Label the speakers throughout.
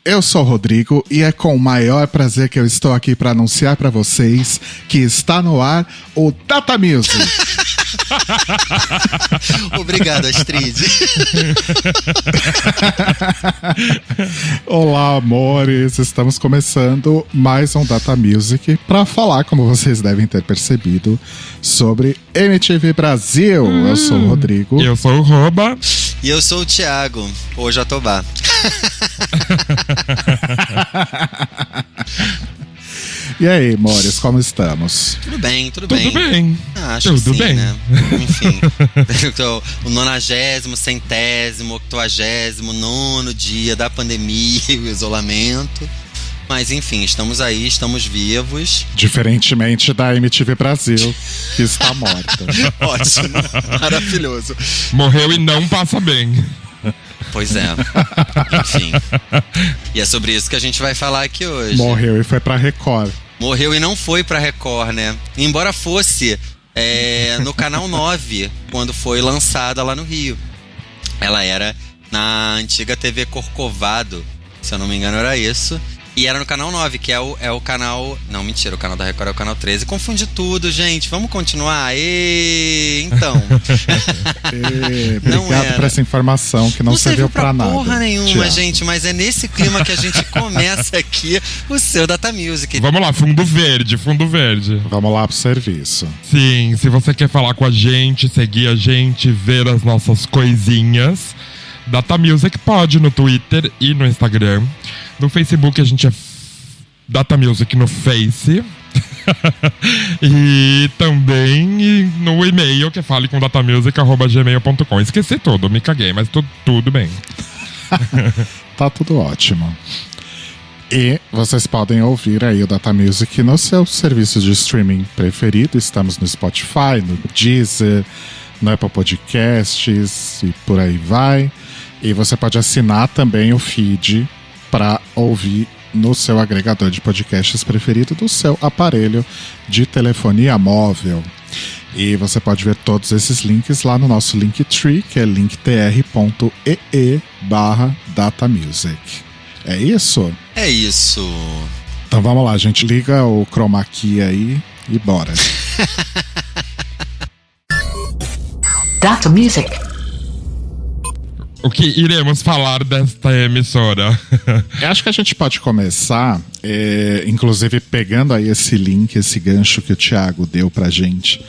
Speaker 1: eu sou o Rodrigo e é com o maior prazer que eu estou aqui para anunciar para vocês que está no ar o Data Music.
Speaker 2: Obrigado, Astrid.
Speaker 1: Olá, amores. Estamos começando mais um Data Music para falar, como vocês devem ter percebido, sobre MTV Brasil. Eu sou o Rodrigo.
Speaker 3: Eu sou o Roba.
Speaker 2: E eu sou o Thiago, ou Jatobá.
Speaker 1: E aí, amores, como estamos?
Speaker 2: Tudo bem, tudo
Speaker 3: Tudo bem.
Speaker 2: Acho
Speaker 3: Tudo
Speaker 2: que sim,
Speaker 3: bem.
Speaker 2: né? Enfim. O 90º, 100º, 80º dia da pandemia e o isolamento. Mas enfim, estamos aí, estamos vivos.
Speaker 1: Diferentemente da MTV Brasil, que está morta.
Speaker 2: Ótimo, maravilhoso.
Speaker 3: Morreu e não passa bem.
Speaker 2: Pois é. Enfim. E é sobre isso que a gente vai falar aqui hoje.
Speaker 1: Morreu e foi pra Record.
Speaker 2: Morreu e não foi pra Record, né? Embora fosse no Canal 9, quando foi lançada lá no Rio. Ela era na antiga TV Corcovado, se eu não me engano era isso. E era no Canal 9, que é o canal... Não, mentira, o canal da Record é o Canal 13. Confunde tudo, gente. Vamos continuar? Então.
Speaker 1: Obrigado por essa informação que não serviu pra nada.
Speaker 2: Não porra nenhuma,
Speaker 1: Thiago.
Speaker 2: gente. Mas é nesse clima que a gente começa aqui o seu Data Music.
Speaker 3: Vamos lá, fundo verde, fundo verde.
Speaker 1: Vamos lá pro serviço.
Speaker 3: Sim, se você quer falar com a gente, seguir a gente, ver as nossas coisinhas, Data Music pode no Twitter e no Instagram. No Facebook a gente é Data Music no Face. E também no e-mail que é falecomdatamusic@gmail.com. Esqueci tudo, me caguei, mas tudo bem.
Speaker 1: Tá tudo ótimo. E vocês podem ouvir aí o Data Music no seu serviço de streaming preferido. Estamos no Spotify, no Deezer, no Apple Podcasts e por aí vai. E você pode assinar também o feed para ouvir no seu agregador de podcasts preferido do seu aparelho de telefonia móvel. E você pode ver todos esses links lá no nosso Linktree, que é linktr.ee/datamusic. É isso?
Speaker 2: É isso.
Speaker 1: Então vamos lá, gente. Liga o chroma key aí e bora.
Speaker 4: Data Music.
Speaker 3: O que iremos falar desta emissora?
Speaker 1: Eu acho que a gente pode começar, inclusive pegando aí esse link, esse gancho que o Thiago deu pra gente,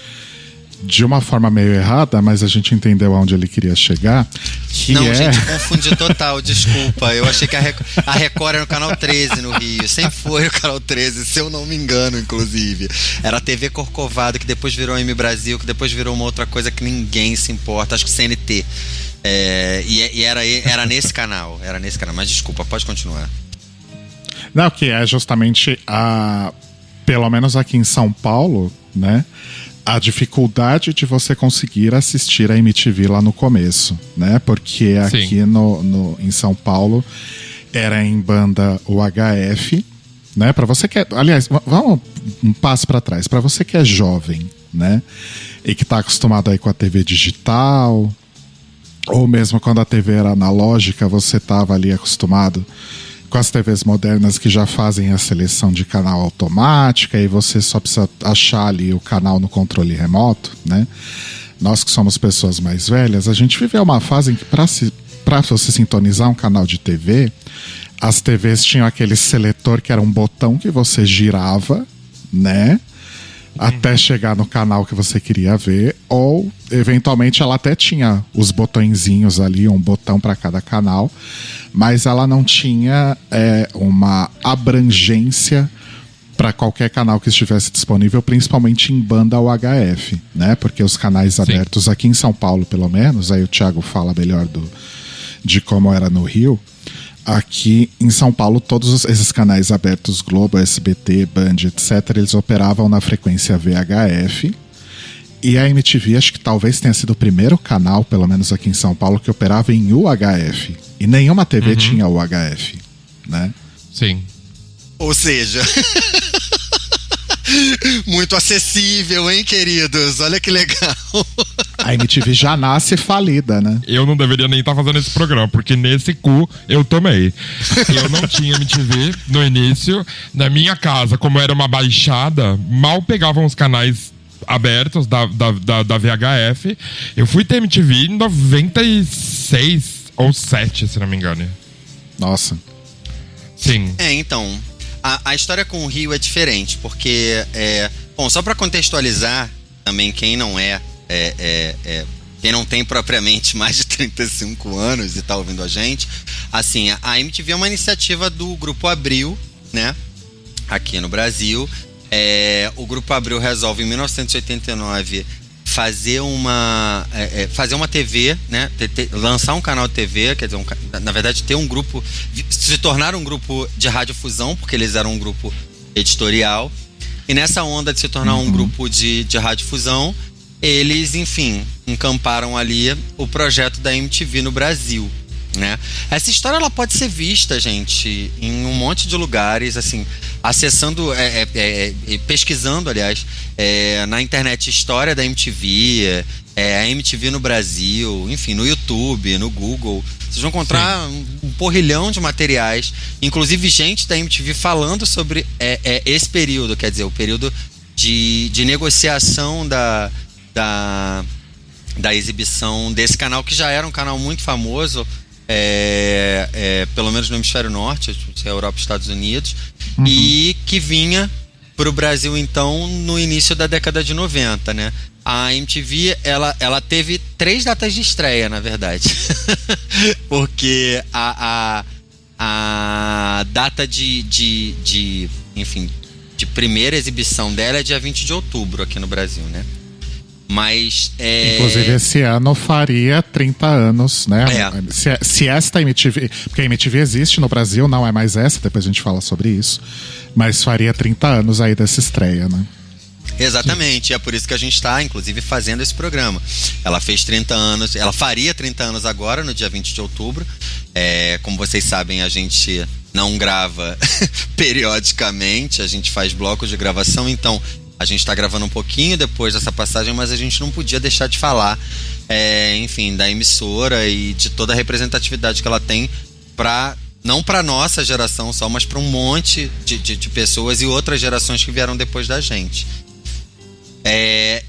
Speaker 1: de uma forma meio errada, mas a gente entendeu aonde ele queria chegar.
Speaker 2: Gente, confundi total, desculpa. Eu achei que a Record era no Canal 13 no Rio. Sempre foi o Canal 13, se eu não me engano, inclusive. Era a TV Corcovado, que depois virou M Brasil, que depois virou uma outra coisa que ninguém se importa, acho que CNT. E era nesse canal, mas desculpa, pode continuar.
Speaker 1: Não, que é justamente pelo menos aqui em São Paulo, né? A dificuldade de você conseguir assistir a MTV lá no começo, né? Porque aqui em São Paulo era em banda UHF, né? Para você que é, aliás, vamos um passo para trás. Para você que é jovem, né? E que tá acostumado aí com a TV digital, ou mesmo quando a TV era analógica, você tava ali acostumado com as TVs modernas que já fazem a seleção de canal automática e você só precisa achar ali o canal no controle remoto, né? Nós que somos pessoas mais velhas, a gente viveu uma fase em que para você sintonizar um canal de TV, as TVs tinham aquele seletor que era um botão que você girava, né? Até chegar no canal que você queria ver, ou eventualmente ela até tinha os botõezinhos ali, um botão para cada canal, mas ela não tinha uma abrangência para qualquer canal que estivesse disponível, principalmente em banda UHF, né? Porque os canais abertos aqui em São Paulo, pelo menos, aí o Thiago fala melhor de como era no Rio. Aqui em São Paulo, todos esses canais abertos, Globo, SBT, Band, etc., eles operavam na frequência VHF. E a MTV, acho que talvez tenha sido o primeiro canal, pelo menos aqui em São Paulo, que operava em UHF. E nenhuma TV tinha UHF, né?
Speaker 3: Sim.
Speaker 2: Ou seja... Muito acessível, hein, queridos? Olha que legal.
Speaker 1: A MTV já nasce falida, né?
Speaker 3: Eu não deveria nem estar fazendo esse programa, porque nesse cu eu tomei. Eu não tinha MTV no início. Na minha casa, como era uma baixada, mal pegavam os canais abertos da VHF. Eu fui ter MTV em 96 ou 7, se não me engano.
Speaker 1: Nossa.
Speaker 3: Sim.
Speaker 2: Então, a história com o Rio é diferente, porque, bom, só pra contextualizar também quem não quem não tem propriamente mais de 35 anos e tá ouvindo a gente, assim, a MTV é uma iniciativa do Grupo Abril, né, aqui no Brasil. O Grupo Abril resolve, em 1989, fazer uma TV, né, lançar um canal de TV, quer dizer, na verdade ter um grupo, se tornar um grupo de radiodifusão, porque eles eram um grupo editorial, e nessa onda de se tornar um grupo de radiodifusão, eles, enfim, encamparam ali o projeto da MTV no Brasil, né? Essa história ela pode ser vista, gente, em um monte de lugares, assim, acessando, pesquisando, aliás, na internet história da MTV, a MTV no Brasil, enfim, no YouTube, no Google. Vocês vão encontrar um porrilhão de materiais, inclusive gente da MTV falando sobre esse período, quer dizer, o período de negociação da exibição desse canal, que já era um canal muito famoso, pelo menos no hemisfério norte, Europa e Estados Unidos, e que vinha para o Brasil, então, no início da década de 90, né? A MTV, ela teve 3 datas de estreia, na verdade. Porque a data enfim, de primeira exibição dela é dia 20 de outubro aqui no Brasil, né? Mas
Speaker 1: inclusive esse ano faria 30 anos, né? Se esta MTV, porque a MTV existe no Brasil, não é mais essa, depois a gente fala sobre isso, mas faria 30 anos aí dessa estreia, né?
Speaker 2: Exatamente, é por isso que a gente está, inclusive, fazendo esse programa. Ela fez 30 anos, ela faria 30 anos agora, no dia 20 de outubro. Como vocês sabem, a gente não grava periodicamente, a gente faz blocos de gravação, então a gente está gravando um pouquinho depois dessa passagem, mas a gente não podia deixar de falar, enfim, da emissora e de toda a representatividade que ela tem não para nossa geração só, mas para um monte de pessoas e outras gerações que vieram depois da gente.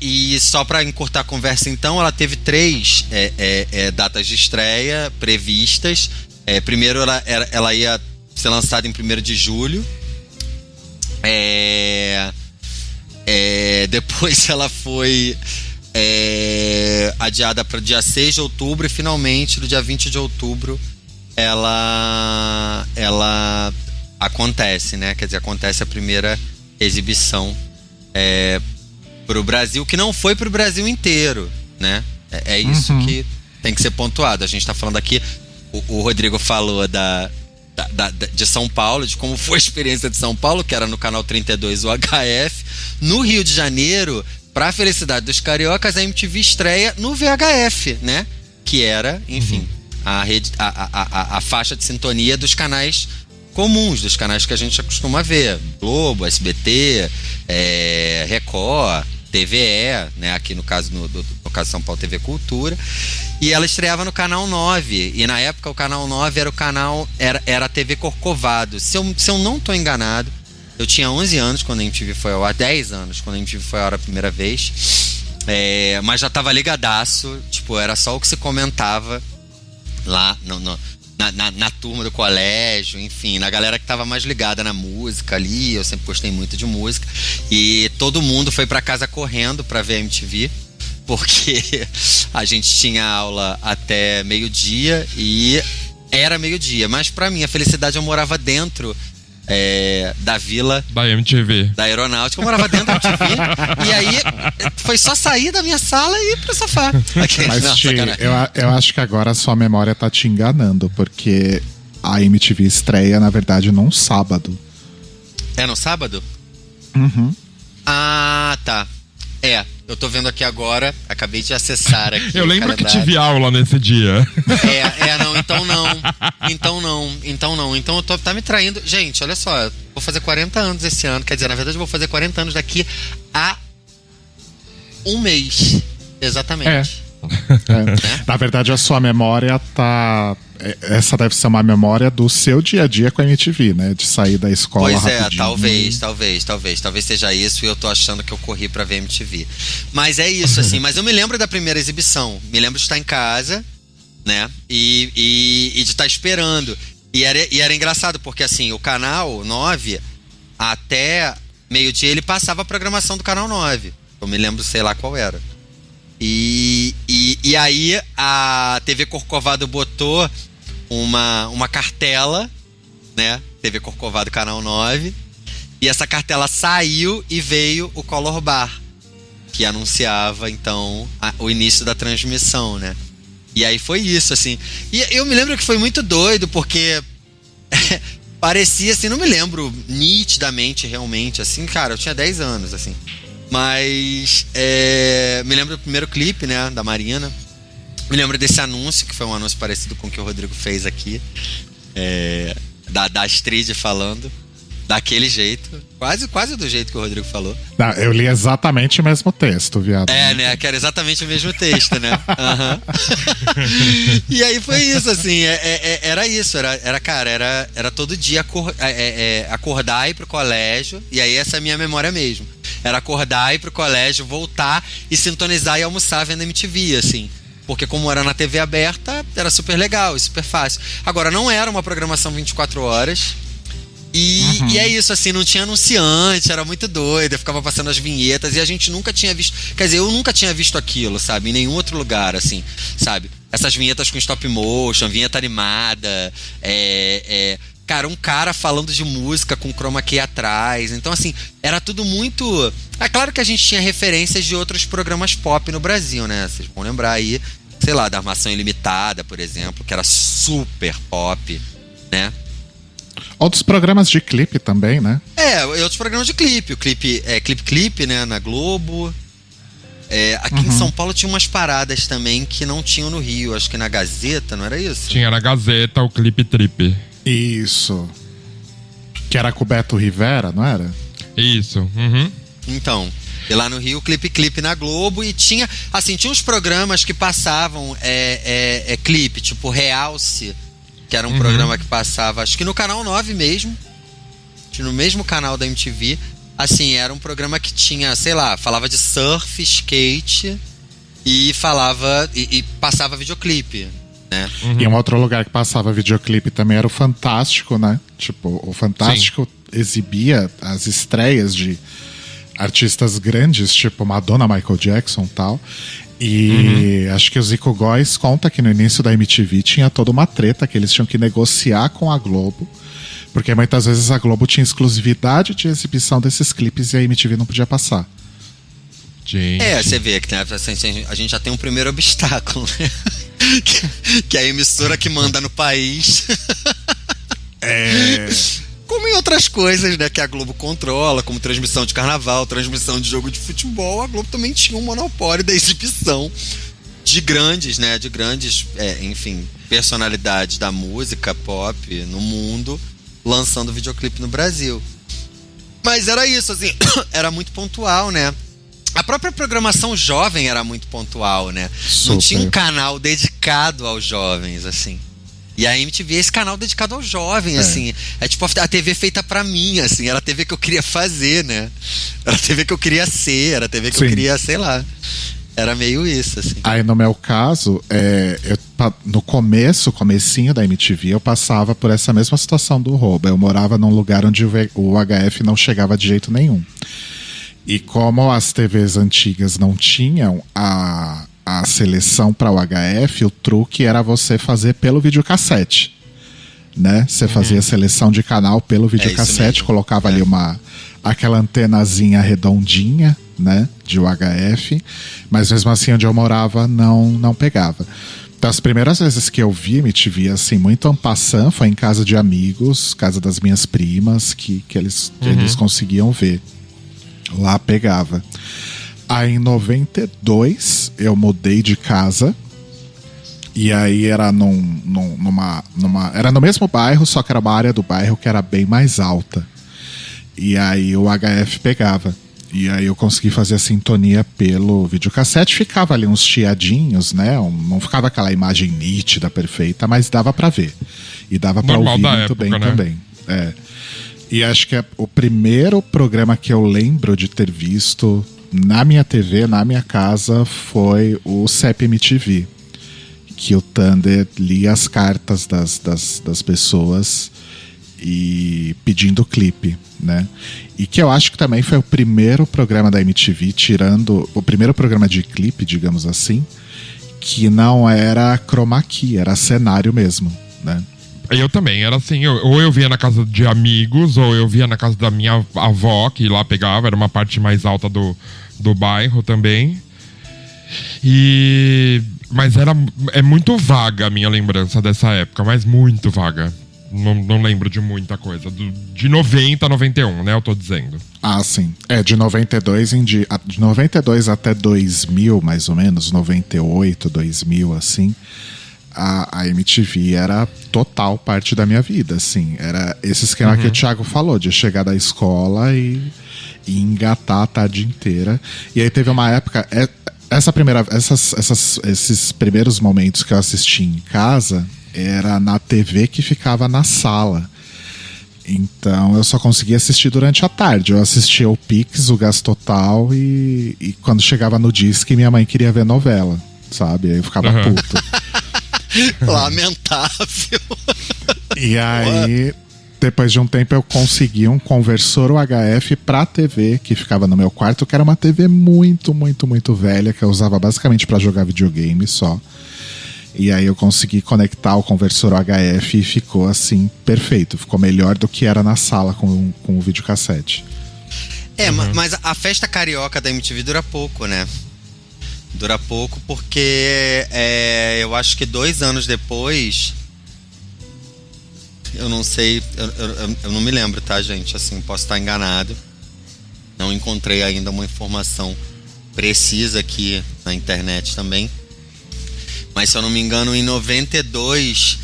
Speaker 2: E só para encurtar a conversa, então, ela teve 3 datas de estreia previstas. Primeiro, ela ia ser lançada em 1º de julho. Depois ela foi adiada para o dia 6 de outubro e finalmente, no dia 20 de outubro, ela acontece, né? Quer dizer, acontece a primeira exibição para o Brasil, que não foi para o Brasil inteiro, né? É isso que tem que ser pontuado. A gente está falando aqui, o Rodrigo falou de São Paulo, de como foi a experiência de São Paulo, que era no canal 32 UHF. No Rio de Janeiro, para a felicidade dos cariocas, a MTV estreia no VHF, né? Que era, enfim, a faixa de sintonia dos canais comuns, dos canais que a gente costuma ver: Globo, SBT, Record, TVE, né? Aqui no caso no caso São Paulo, TV Cultura. E ela estreava no Canal 9. E na época o Canal 9 era a TV Corcovado. Se eu não estou enganado, eu tinha 11 anos quando a MTV foi ao ar, 10 anos quando a MTV foi ao ar a primeira vez. Mas já estava ligadaço, tipo, era só o que se comentava lá na turma do colégio, enfim, na galera que estava mais ligada na música ali. Eu sempre gostei muito de música. E todo mundo foi para casa correndo para ver a MTV, porque a gente tinha aula até meio-dia e era meio-dia. Mas pra minha felicidade, eu morava dentro da vila
Speaker 3: da MTV,
Speaker 2: da Aeronáutica. Eu morava dentro da MTV. E aí foi só sair da minha sala e ir pro sofá.
Speaker 1: Mas eu acho que agora a sua memória tá te enganando, porque a MTV estreia, na verdade, num sábado.
Speaker 2: É no sábado?
Speaker 1: Uhum.
Speaker 2: Ah, tá. Eu tô vendo aqui agora, acabei de acessar aqui.
Speaker 3: Eu lembro que
Speaker 2: calendário.
Speaker 3: tive aula nesse dia.
Speaker 2: Então eu tô, tá me traindo. Gente, olha só, eu vou fazer 40 anos esse ano. Quer dizer, na verdade eu vou fazer 40 anos daqui a um mês. Exatamente.
Speaker 1: Na verdade, a sua memória tá... Essa deve ser uma memória do seu dia a dia com a MTV, né? De sair da escola
Speaker 2: Pois
Speaker 1: rapidinho.
Speaker 2: talvez seja isso, e eu tô achando que eu corri pra ver MTV. Mas é isso, assim. Mas eu me lembro da primeira exibição. Me lembro de estar em casa, né? E de estar esperando. E era engraçado, porque assim, o Canal 9, até meio-dia, ele passava a programação do Canal 9. Eu me lembro, sei lá qual era. E aí a TV Corcovado botou uma cartela, né? TV Corcovado Canal 9. E essa cartela saiu e veio o Color Bar, que anunciava, então, o início da transmissão, né? E aí foi isso, assim. E eu me lembro que foi muito doido, porque parecia, assim, não me lembro nitidamente, realmente, assim, cara, eu tinha 10 anos, assim. Mas me lembro do primeiro clipe, né, da Marina. Me lembro desse anúncio, que foi um anúncio parecido com o que o Rodrigo fez aqui. Da Astrid falando. Daquele jeito. Quase do jeito que o Rodrigo falou.
Speaker 1: Não, eu li exatamente o mesmo texto, viado.
Speaker 2: Né? Que era exatamente o mesmo texto, né? E aí foi isso, assim. Era isso. Era todo dia acordar e ir pro colégio. E aí essa é a minha memória mesmo. Era acordar, ir pro colégio, voltar e sintonizar e almoçar vendo MTV, assim. Porque como era na TV aberta, era super legal e super fácil. Agora, não era uma programação 24 horas. E é isso, assim, não tinha anunciante, era muito doido, eu ficava passando as vinhetas e a gente nunca tinha visto, quer dizer, eu nunca tinha visto aquilo, sabe, em nenhum outro lugar, assim, sabe, essas vinhetas com stop motion, vinheta animada, cara, um cara falando de música com chroma key atrás, então assim, era tudo muito... É claro que a gente tinha referências de outros programas pop no Brasil, né, vocês vão lembrar aí, sei lá, da Armação Ilimitada, por exemplo, que era super pop, né.
Speaker 1: Outros programas de clipe também, né?
Speaker 2: Outros programas de clipe. O clipe, né, na Globo. Aqui em São Paulo tinha umas paradas também que não tinham no Rio. Acho que na Gazeta, não era isso?
Speaker 3: Tinha na Gazeta o Clipe Trip.
Speaker 1: Isso. Que era com o Beto Rivera, não era?
Speaker 3: Isso.
Speaker 2: Então, e lá no Rio, clipe na Globo. E tinha, assim, tinha uns programas que passavam clipe, tipo Realce, que era um programa que passava, acho que no Canal 9 mesmo, no mesmo canal da MTV. Assim, era um programa que tinha, sei lá, falava de surf, skate e falava e passava videoclipe, né?
Speaker 1: E um outro lugar que passava videoclipe também era o Fantástico, né? Tipo, o Fantástico exibia as estreias de artistas grandes, tipo Madonna, Michael Jackson e tal. E acho que o Zico Góes conta que no início da MTV tinha toda uma treta que eles tinham que negociar com a Globo, porque muitas vezes a Globo tinha exclusividade de exibição desses clipes e a MTV não podia passar.
Speaker 3: Gente.
Speaker 2: Você vê que, né, a gente já tem um primeiro obstáculo, né? que é a emissora que manda no país. Como em outras coisas, né, que a Globo controla, como transmissão de carnaval, transmissão de jogo de futebol, a Globo também tinha um monopólio da exibição de grandes, né, enfim, personalidades da música pop no mundo, lançando videoclipe no Brasil. Mas era isso, assim, era muito pontual, né? A própria programação jovem era muito pontual, né?
Speaker 1: Super.
Speaker 2: Não tinha um canal dedicado aos jovens, assim. E a MTV é esse canal dedicado ao jovem, assim. É tipo a TV feita pra mim, assim. Era a TV que eu queria fazer, né? Era a TV que eu queria ser, era a TV que eu queria, sei lá. Era meio isso, assim.
Speaker 1: Aí no meu caso, no comecinho da MTV, eu passava por essa mesma situação do roubo. Eu morava num lugar onde o HF não chegava de jeito nenhum. E como as TVs antigas não tinham a seleção para o HF, o truque era você fazer pelo videocassete, né? Você fazia a seleção de canal pelo videocassete, colocava ali aquela antenazinha redondinha, né, de UHF, mas mesmo assim onde eu morava não pegava. Então as primeiras vezes que eu vi MTV assim, muito en passant, foi em casa de amigos, casa das minhas primas, que eles conseguiam ver. Lá pegava. Aí em 92 eu mudei de casa. E aí era era no mesmo bairro, só que era uma área do bairro que era bem mais alta. E aí o HF pegava. E aí eu consegui fazer a sintonia pelo videocassete. Ficava ali uns chiadinhos, né? Não ficava aquela imagem nítida, perfeita, mas dava pra ver. E dava pra
Speaker 3: Normal
Speaker 1: ouvir
Speaker 3: da
Speaker 1: muito
Speaker 3: época,
Speaker 1: bem
Speaker 3: né?
Speaker 1: também. É. E acho que o primeiro programa que eu lembro de ter visto na minha TV, na minha casa, foi o CEP MTV. Que o Thunder lia as cartas das pessoas e pedindo clipe, né? E que eu acho que também foi o primeiro programa da MTV, tirando o primeiro programa de clipe, digamos assim, que não era chroma key, era cenário mesmo, né?
Speaker 3: Eu também, era assim, ou eu via na casa de amigos, ou eu via na casa da minha avó, que lá pegava, era uma parte mais alta do bairro também. Mas é muito vaga a minha lembrança dessa época, mas muito vaga. Não lembro de muita coisa. De 90 a 91, né? Eu tô dizendo.
Speaker 1: Ah, sim. De 92 de 92 até 2000, mais ou menos, 98, 2000, assim, a MTV era total parte da minha vida, assim. Era esse esquema que o Thiago falou, de chegar da escola e engatar a tarde inteira. E aí teve uma época... Esses primeiros momentos que eu assisti em casa era na TV que ficava na sala. Então eu só conseguia assistir durante a tarde. Eu assistia o Pix, o Gás Total e quando chegava no Disque minha mãe queria ver novela, sabe? Aí eu ficava puto.
Speaker 2: Lamentável.
Speaker 1: E aí, depois de um tempo, eu consegui um conversor UHF pra TV que ficava no meu quarto, que era uma TV muito, muito, muito velha, que eu usava basicamente pra jogar videogame só. E aí eu consegui conectar o conversor UHF e ficou assim, perfeito. Ficou melhor do que era na sala com o videocassete.
Speaker 2: Mas a festa carioca da MTV dura pouco, né? Dura pouco porque eu acho que 2 anos depois... Eu não sei, eu não me lembro, tá, gente? Assim, posso estar enganado. Não encontrei ainda uma informação precisa aqui na internet também. Mas se eu não me engano, em 92,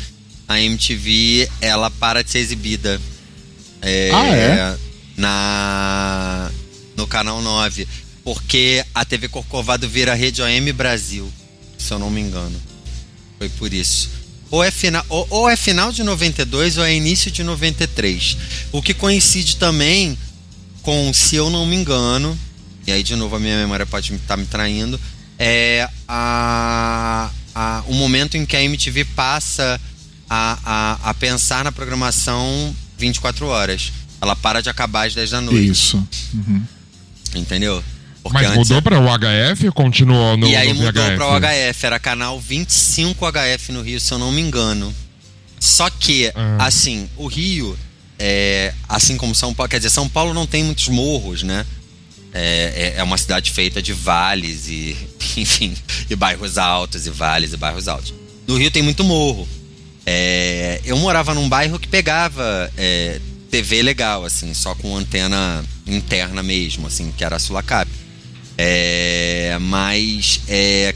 Speaker 2: a MTV, ela para de ser exibida. No Canal 9. Porque a TV Corcovado vira Rede OM Brasil, se eu não me engano. Foi por isso. Ou é final de 92 ou é início de 93. O que coincide também com, se eu não me engano, e aí de novo a minha memória pode estar me traindo, é o momento em que a MTV passa a pensar na programação 24 horas. Ela para de acabar às 10 da noite.
Speaker 1: Isso. Uhum.
Speaker 2: Entendeu? Porque
Speaker 3: mas mudou para o HF ou continuou no VHF?
Speaker 2: E aí mudou para o HF, era canal 25 HF no Rio, se eu não me engano. Só que, assim, o Rio, assim como São Paulo, quer dizer, São Paulo não tem muitos morros, né? É uma cidade feita de vales e, enfim, e bairros altos, e vales e bairros altos. No Rio tem muito morro. Eu morava num bairro que pegava TV legal, assim, só com antena interna mesmo, assim, que era a Sulacap.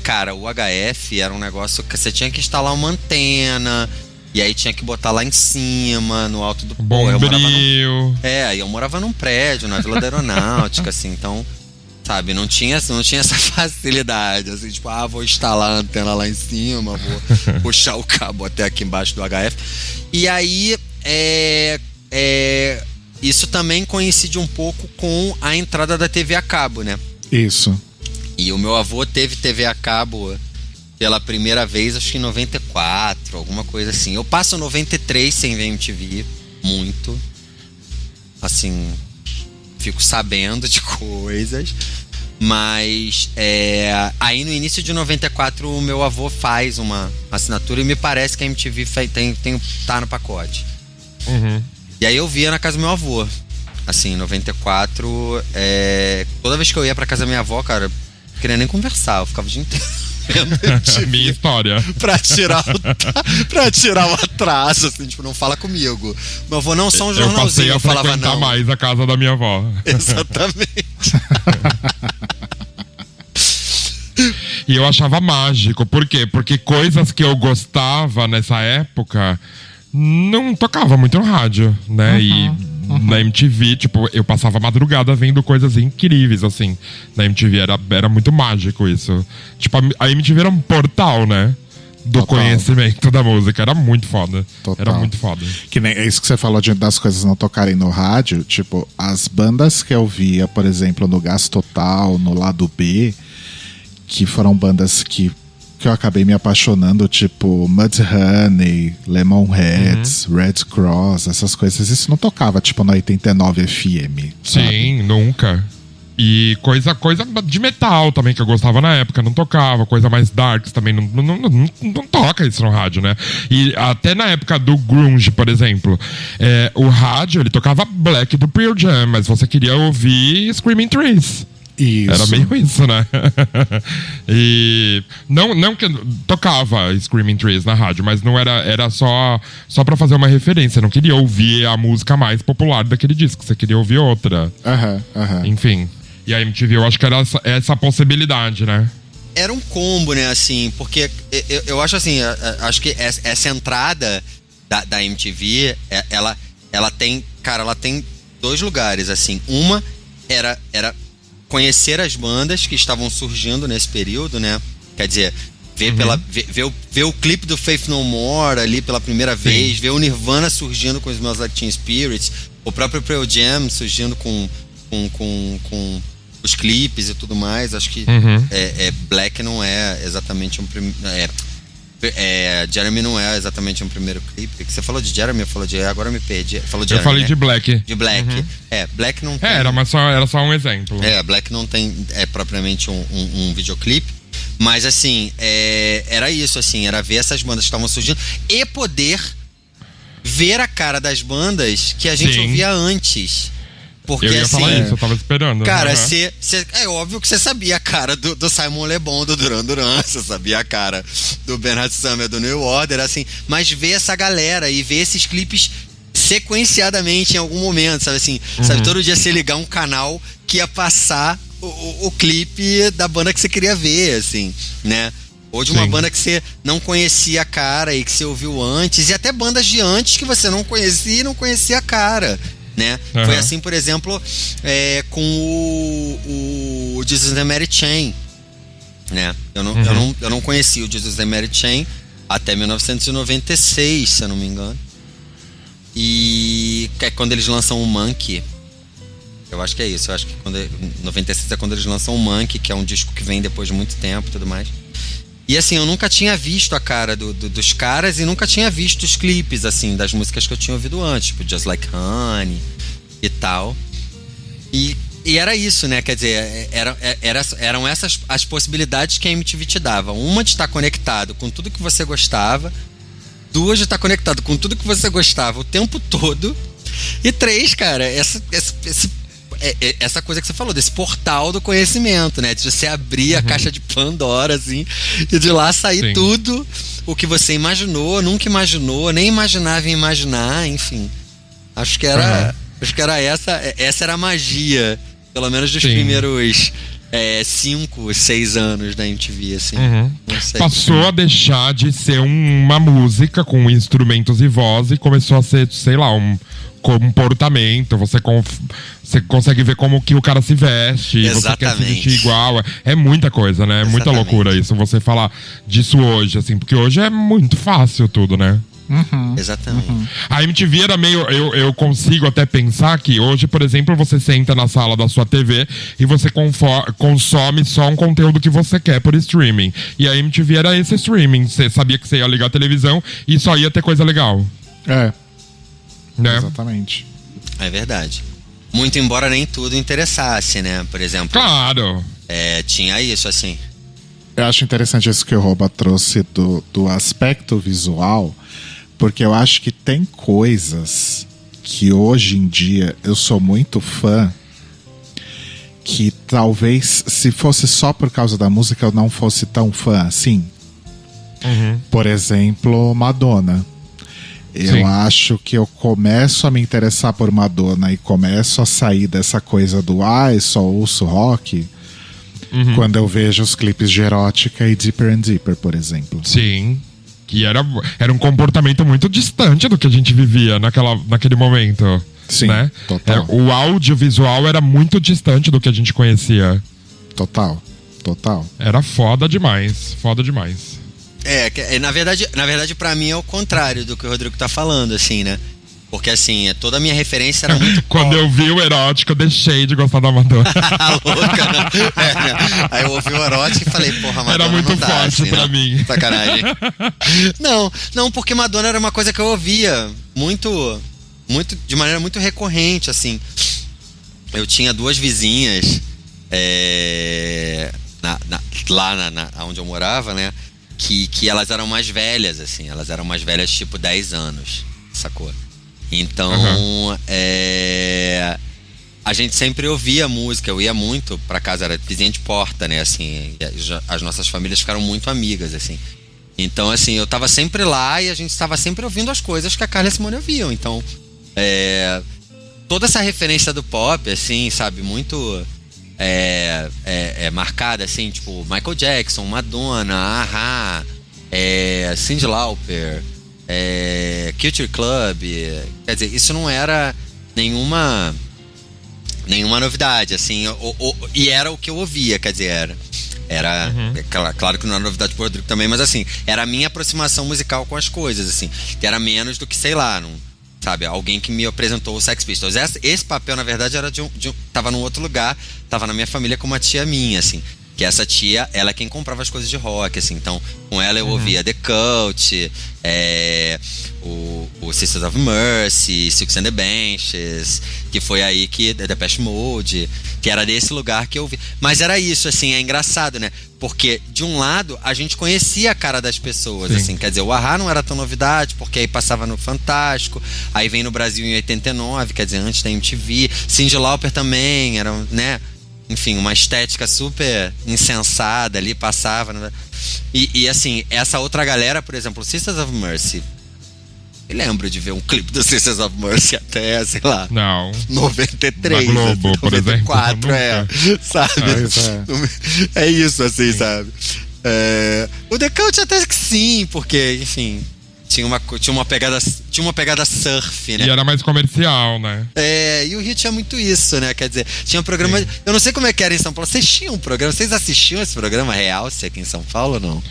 Speaker 2: Cara, o HF era um negócio que você tinha que instalar uma antena e aí tinha que botar lá em cima, no alto do
Speaker 3: bombril.
Speaker 2: Eu morava num prédio, na Vila da Aeronáutica, assim, então, sabe, não tinha essa facilidade, assim, tipo, vou instalar a antena lá em cima, vou puxar o cabo até aqui embaixo do HF. E aí, isso também coincide um pouco com a entrada da TV a cabo, né?
Speaker 1: Isso.
Speaker 2: E o meu avô teve TV a cabo pela primeira vez, acho que em 94, alguma coisa assim. Eu passo 93 sem ver MTV, muito. Assim, fico sabendo de coisas. Mas aí no início de 94 o meu avô faz uma assinatura e me parece que a MTV tá no pacote.
Speaker 3: Uhum.
Speaker 2: E aí eu via na casa do meu avô. Assim, em 94, toda vez que eu ia pra casa da minha avó, cara, eu não queria nem conversar, eu ficava o dia inteiro vendo
Speaker 3: minha história.
Speaker 2: pra tirar o atraso, assim, tipo, não fala comigo. Meu avô não só um jornalzinho, eu falava não.
Speaker 3: Mais a casa da minha avó.
Speaker 2: Exatamente.
Speaker 3: E eu achava mágico. Por quê? Porque coisas que eu gostava nessa época não tocava muito no rádio, né? E na MTV, tipo, eu passava a madrugada vendo coisas incríveis, assim. Na MTV era muito mágico isso. Tipo, a MTV era um portal, né? Do
Speaker 1: Total.
Speaker 3: conhecimento da música. Era muito foda.
Speaker 1: Total.
Speaker 3: Era muito foda.
Speaker 1: Que nem é isso que você falou das coisas não tocarem no rádio. Tipo, as bandas que eu via, por exemplo, no Gás Total, no Lado B, que foram bandas que eu acabei me apaixonando, tipo Mudhoney, Lemonheads, Red Cross, essas coisas. Isso não tocava, tipo, no 89 FM. Sabe?
Speaker 3: Sim, nunca. E coisa de metal também, que eu gostava na época, não tocava. Coisa mais darks também, não toca isso no rádio, né? E até na época do grunge, por exemplo, o rádio, ele tocava Black do Pearl Jam, mas você queria ouvir Screaming Trees.
Speaker 1: Isso.
Speaker 3: Era meio isso, né? E não que tocava Screaming Trees na rádio, mas não era só pra fazer uma referência. Não queria ouvir a música mais popular daquele disco, você queria ouvir outra. Enfim. E a MTV, eu acho que era essa possibilidade, né?
Speaker 2: Era um combo, né, assim, porque eu acho assim, acho que essa entrada da MTV, ela tem dois lugares, assim. Uma era conhecer as bandas que estavam surgindo nesse período, né? Quer dizer, ver o clipe do Faith No More ali pela primeira vez, ver o Nirvana surgindo com os Smells Like Teen Spirits, o próprio Pearl Jam surgindo com os clipes e tudo mais. Acho que Black não é exatamente Jeremy não é exatamente um primeiro clipe. Que você falou de Jeremy, eu falou de... Agora eu me perdi. Falou de
Speaker 3: Eu
Speaker 2: Jeremy,
Speaker 3: falei
Speaker 2: né?
Speaker 3: de Black.
Speaker 2: De Black. Black não tem...
Speaker 3: Era só um exemplo.
Speaker 2: Black não tem propriamente um videoclipe. Mas, assim, era isso, assim. Era ver essas bandas que estavam surgindo e poder ver a cara das bandas que a gente ouvia antes. Porque,
Speaker 3: eu ia
Speaker 2: assim,
Speaker 3: falar isso, eu tava esperando.
Speaker 2: Cara, é óbvio que você sabia a cara do Simon Le Bon, do Duran Duran, você sabia a cara do Bernard Sumner, do New Order, assim, mas ver essa galera e ver esses clipes sequenciadamente em algum momento, sabe assim? Sabe, todo dia você ligar um canal que ia passar o clipe da banda que você queria ver, assim, né? Ou de uma banda que você não conhecia a cara e que você ouviu antes, e até bandas de antes que você não conhecia e não conhecia a cara. Né? Foi assim, por exemplo, com o Jesus and Mary Chain, né? Eu não conheci o Jesus and Mary Chain até 1996, se eu não me engano. E é quando eles lançam o Monkey. Eu acho que é isso. Eu acho que 96 é quando eles lançam o Monkey, que é um disco que vem depois de muito tempo e tudo mais. E assim, eu nunca tinha visto a cara dos caras e nunca tinha visto os clipes, assim, das músicas que eu tinha ouvido antes, tipo Just Like Honey e tal. E era isso, né? Quer dizer, eram essas as possibilidades que a MTV te dava. Uma de estar conectado com tudo que você gostava. Duas, de estar conectado com tudo que você gostava o tempo todo. E três, cara, essa coisa que você falou, desse portal do conhecimento, né? De você abrir a caixa de Pandora, assim, e de lá sair tudo o que você imaginou, nunca imaginou, nem imaginava imaginar, enfim. Acho que era essa era a magia, pelo menos dos primeiros 5, 6 anos da MTV, assim. Não sei.
Speaker 3: Passou a deixar de ser uma música com instrumentos e voz e começou a ser, sei lá, um comportamento, você consegue ver como que o cara se veste, você quer se vestir igual, é muita coisa, né? É muita loucura isso, você falar disso hoje, assim, porque hoje é muito fácil tudo, né?
Speaker 2: Exatamente.
Speaker 3: A MTV era meio... Eu consigo até pensar que hoje, por exemplo, você senta na sala da sua TV e você consome só um conteúdo que você quer por streaming. E a MTV era esse streaming. Você sabia que você ia ligar a televisão e só ia ter coisa legal. Né?
Speaker 1: Exatamente.
Speaker 2: É verdade. Muito embora nem tudo interessasse, né? Por exemplo...
Speaker 3: Claro!
Speaker 2: Tinha isso, assim.
Speaker 1: Eu acho interessante isso que o Roba trouxe do aspecto visual, porque eu acho que tem coisas que hoje em dia eu sou muito fã, que talvez se fosse só por causa da música eu não fosse tão fã assim. Por exemplo, Madonna. Eu acho que eu começo a me interessar por Madonna e começo a sair dessa coisa do só ouço rock Quando eu vejo os clipes de erótica e Deeper and Deeper, por exemplo.
Speaker 3: Sim. Que era um comportamento muito distante do que a gente vivia naquele momento.
Speaker 1: Sim,
Speaker 3: né?
Speaker 1: total.
Speaker 3: O audiovisual era muito distante do que a gente conhecia.
Speaker 1: Total.
Speaker 3: Era foda demais.
Speaker 2: Na verdade, pra mim é o contrário do que o Rodrigo tá falando, assim, né? Porque, assim, toda a minha referência era muito
Speaker 3: Quando eu vi o erótico, eu deixei de gostar da Madonna.
Speaker 2: louca, né? Né? Aí eu ouvi o erótico e falei, porra, Madonna
Speaker 3: Era muito
Speaker 2: não dá,
Speaker 3: forte
Speaker 2: assim,
Speaker 3: pra
Speaker 2: não.
Speaker 3: mim.
Speaker 2: Sacanagem. Não, porque Madonna era uma coisa que eu ouvia muito, de maneira muito recorrente, assim. Eu tinha 2 vizinhas lá onde eu morava, né? Que elas eram mais velhas, assim. Elas eram mais velhas, tipo, 10 anos, sacou? Então, a gente sempre ouvia música. Eu ia muito pra casa, era vizinha de porta, né? Assim, as nossas famílias ficaram muito amigas, assim. Então, assim, eu tava sempre lá e a gente estava sempre ouvindo as coisas que a Carla e a Simone ouviam. Então, toda essa referência do pop, assim, sabe? Muito marcada, assim, tipo Michael Jackson, Madonna, A-ha, Cyndi Lauper, Culture Club. Quer dizer, isso não era nenhuma novidade, assim, e era o que eu ouvia, quer dizer, era claro que não era novidade pro Rodrigo também, mas assim, era a minha aproximação musical com as coisas, assim, que era menos do que, sei lá, sabe, alguém que me apresentou o Sex Pistols. Esse papel, na verdade, era tava num outro lugar, tava na minha família com uma tia minha, assim, que essa tia, ela é quem comprava as coisas de rock, assim, então com ela eu ouvia The Cult, o Sisters of Mercy, Silks and the Benches, que foi aí que Depeche Mode, que era desse lugar que eu vi. Mas era isso, assim, é engraçado, né? Porque, de um lado, a gente conhecia a cara das pessoas, assim, quer dizer, o A-ha não era tão novidade, porque aí passava no Fantástico, aí vem no Brasil em 89, quer dizer, antes da MTV, Cyndi Lauper também, era, né? Enfim, uma estética super insensada ali, passava, né? E assim, essa outra galera, por exemplo, Sisters of Mercy, eu lembro de ver um clipe do Sisters of Mercy até, sei lá,
Speaker 3: Não.
Speaker 2: 93,
Speaker 3: Na Globo, por
Speaker 2: 94,
Speaker 3: exemplo,
Speaker 2: sabe? É isso, assim, sabe? O The Cult até que sim, porque, enfim, tinha uma pegada surf, né?
Speaker 3: E era mais comercial, né?
Speaker 2: E o Rio tinha muito isso, né? Quer dizer, tinha um programa... Eu não sei como é que era em São Paulo. Vocês tinham um programa? Vocês assistiam esse programa real, se aqui em São Paulo ou não?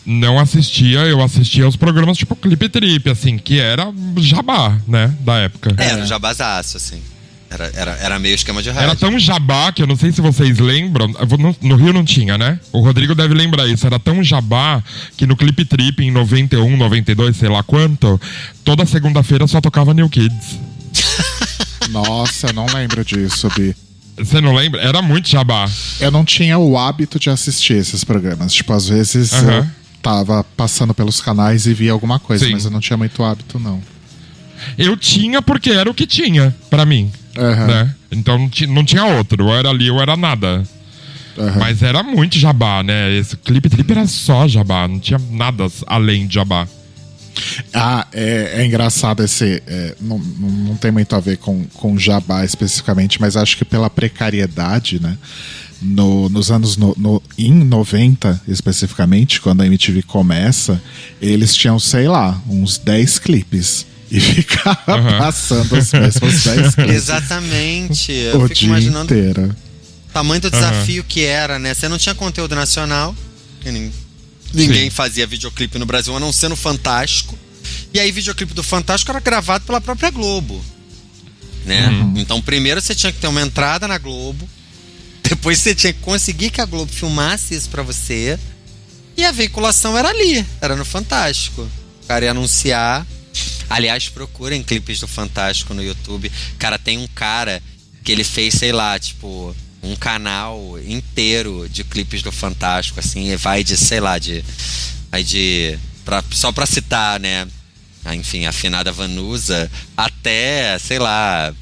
Speaker 3: Não assistia, eu assistia aos programas tipo Clipe Trip, assim, que era jabá, né? Da época.
Speaker 2: Era o jabazaço, assim. Era meio esquema de rádio.
Speaker 3: Era tão jabá que eu não sei se vocês lembram. No Rio não tinha, né? O Rodrigo deve lembrar isso. Era tão jabá que no Clipe Trip, em 91, 92, sei lá quanto, toda segunda-feira só tocava New Kids.
Speaker 1: Nossa, eu não lembro disso, Bi.
Speaker 3: Você não lembra? Era muito jabá.
Speaker 1: Eu não tinha o hábito de assistir esses programas. Tipo, às vezes eu tava passando pelos canais e via alguma coisa,
Speaker 3: Sim.
Speaker 1: mas eu não tinha muito hábito, não.
Speaker 3: Eu tinha porque era o que tinha, pra mim. Né? Então não tinha outro. Ou era ali ou era nada. Mas era muito jabá, né? Esse Clipe Trip era só jabá. Não tinha nada além de jabá.
Speaker 1: É engraçado esse... não tem muito a ver com jabá especificamente, mas acho que pela precariedade, né? Nos anos... em 90, especificamente, quando a MTV começa, eles tinham, sei lá, uns 10 clipes. E ficava passando os mesmos 10 clipes.
Speaker 2: Exatamente. Eu
Speaker 1: o
Speaker 2: fico
Speaker 1: dia
Speaker 2: imaginando
Speaker 1: inteiro.
Speaker 2: o tamanho do desafio que era, né? Você não tinha conteúdo nacional. Ninguém fazia videoclipe no Brasil, a não ser no Fantástico. E aí, videoclipe do Fantástico era gravado pela própria Globo, né? Então, primeiro você tinha que ter uma entrada na Globo. Depois você tinha que conseguir que a Globo filmasse isso pra você. E a veiculação era ali, era no Fantástico. O cara ia anunciar. Aliás, procurem clipes do Fantástico no YouTube. Cara, tem um cara que ele fez, sei lá, tipo, um canal inteiro de clipes do Fantástico, assim, e vai de, sei lá, só pra citar, né? Enfim, Afinada Vanusa, até, sei lá,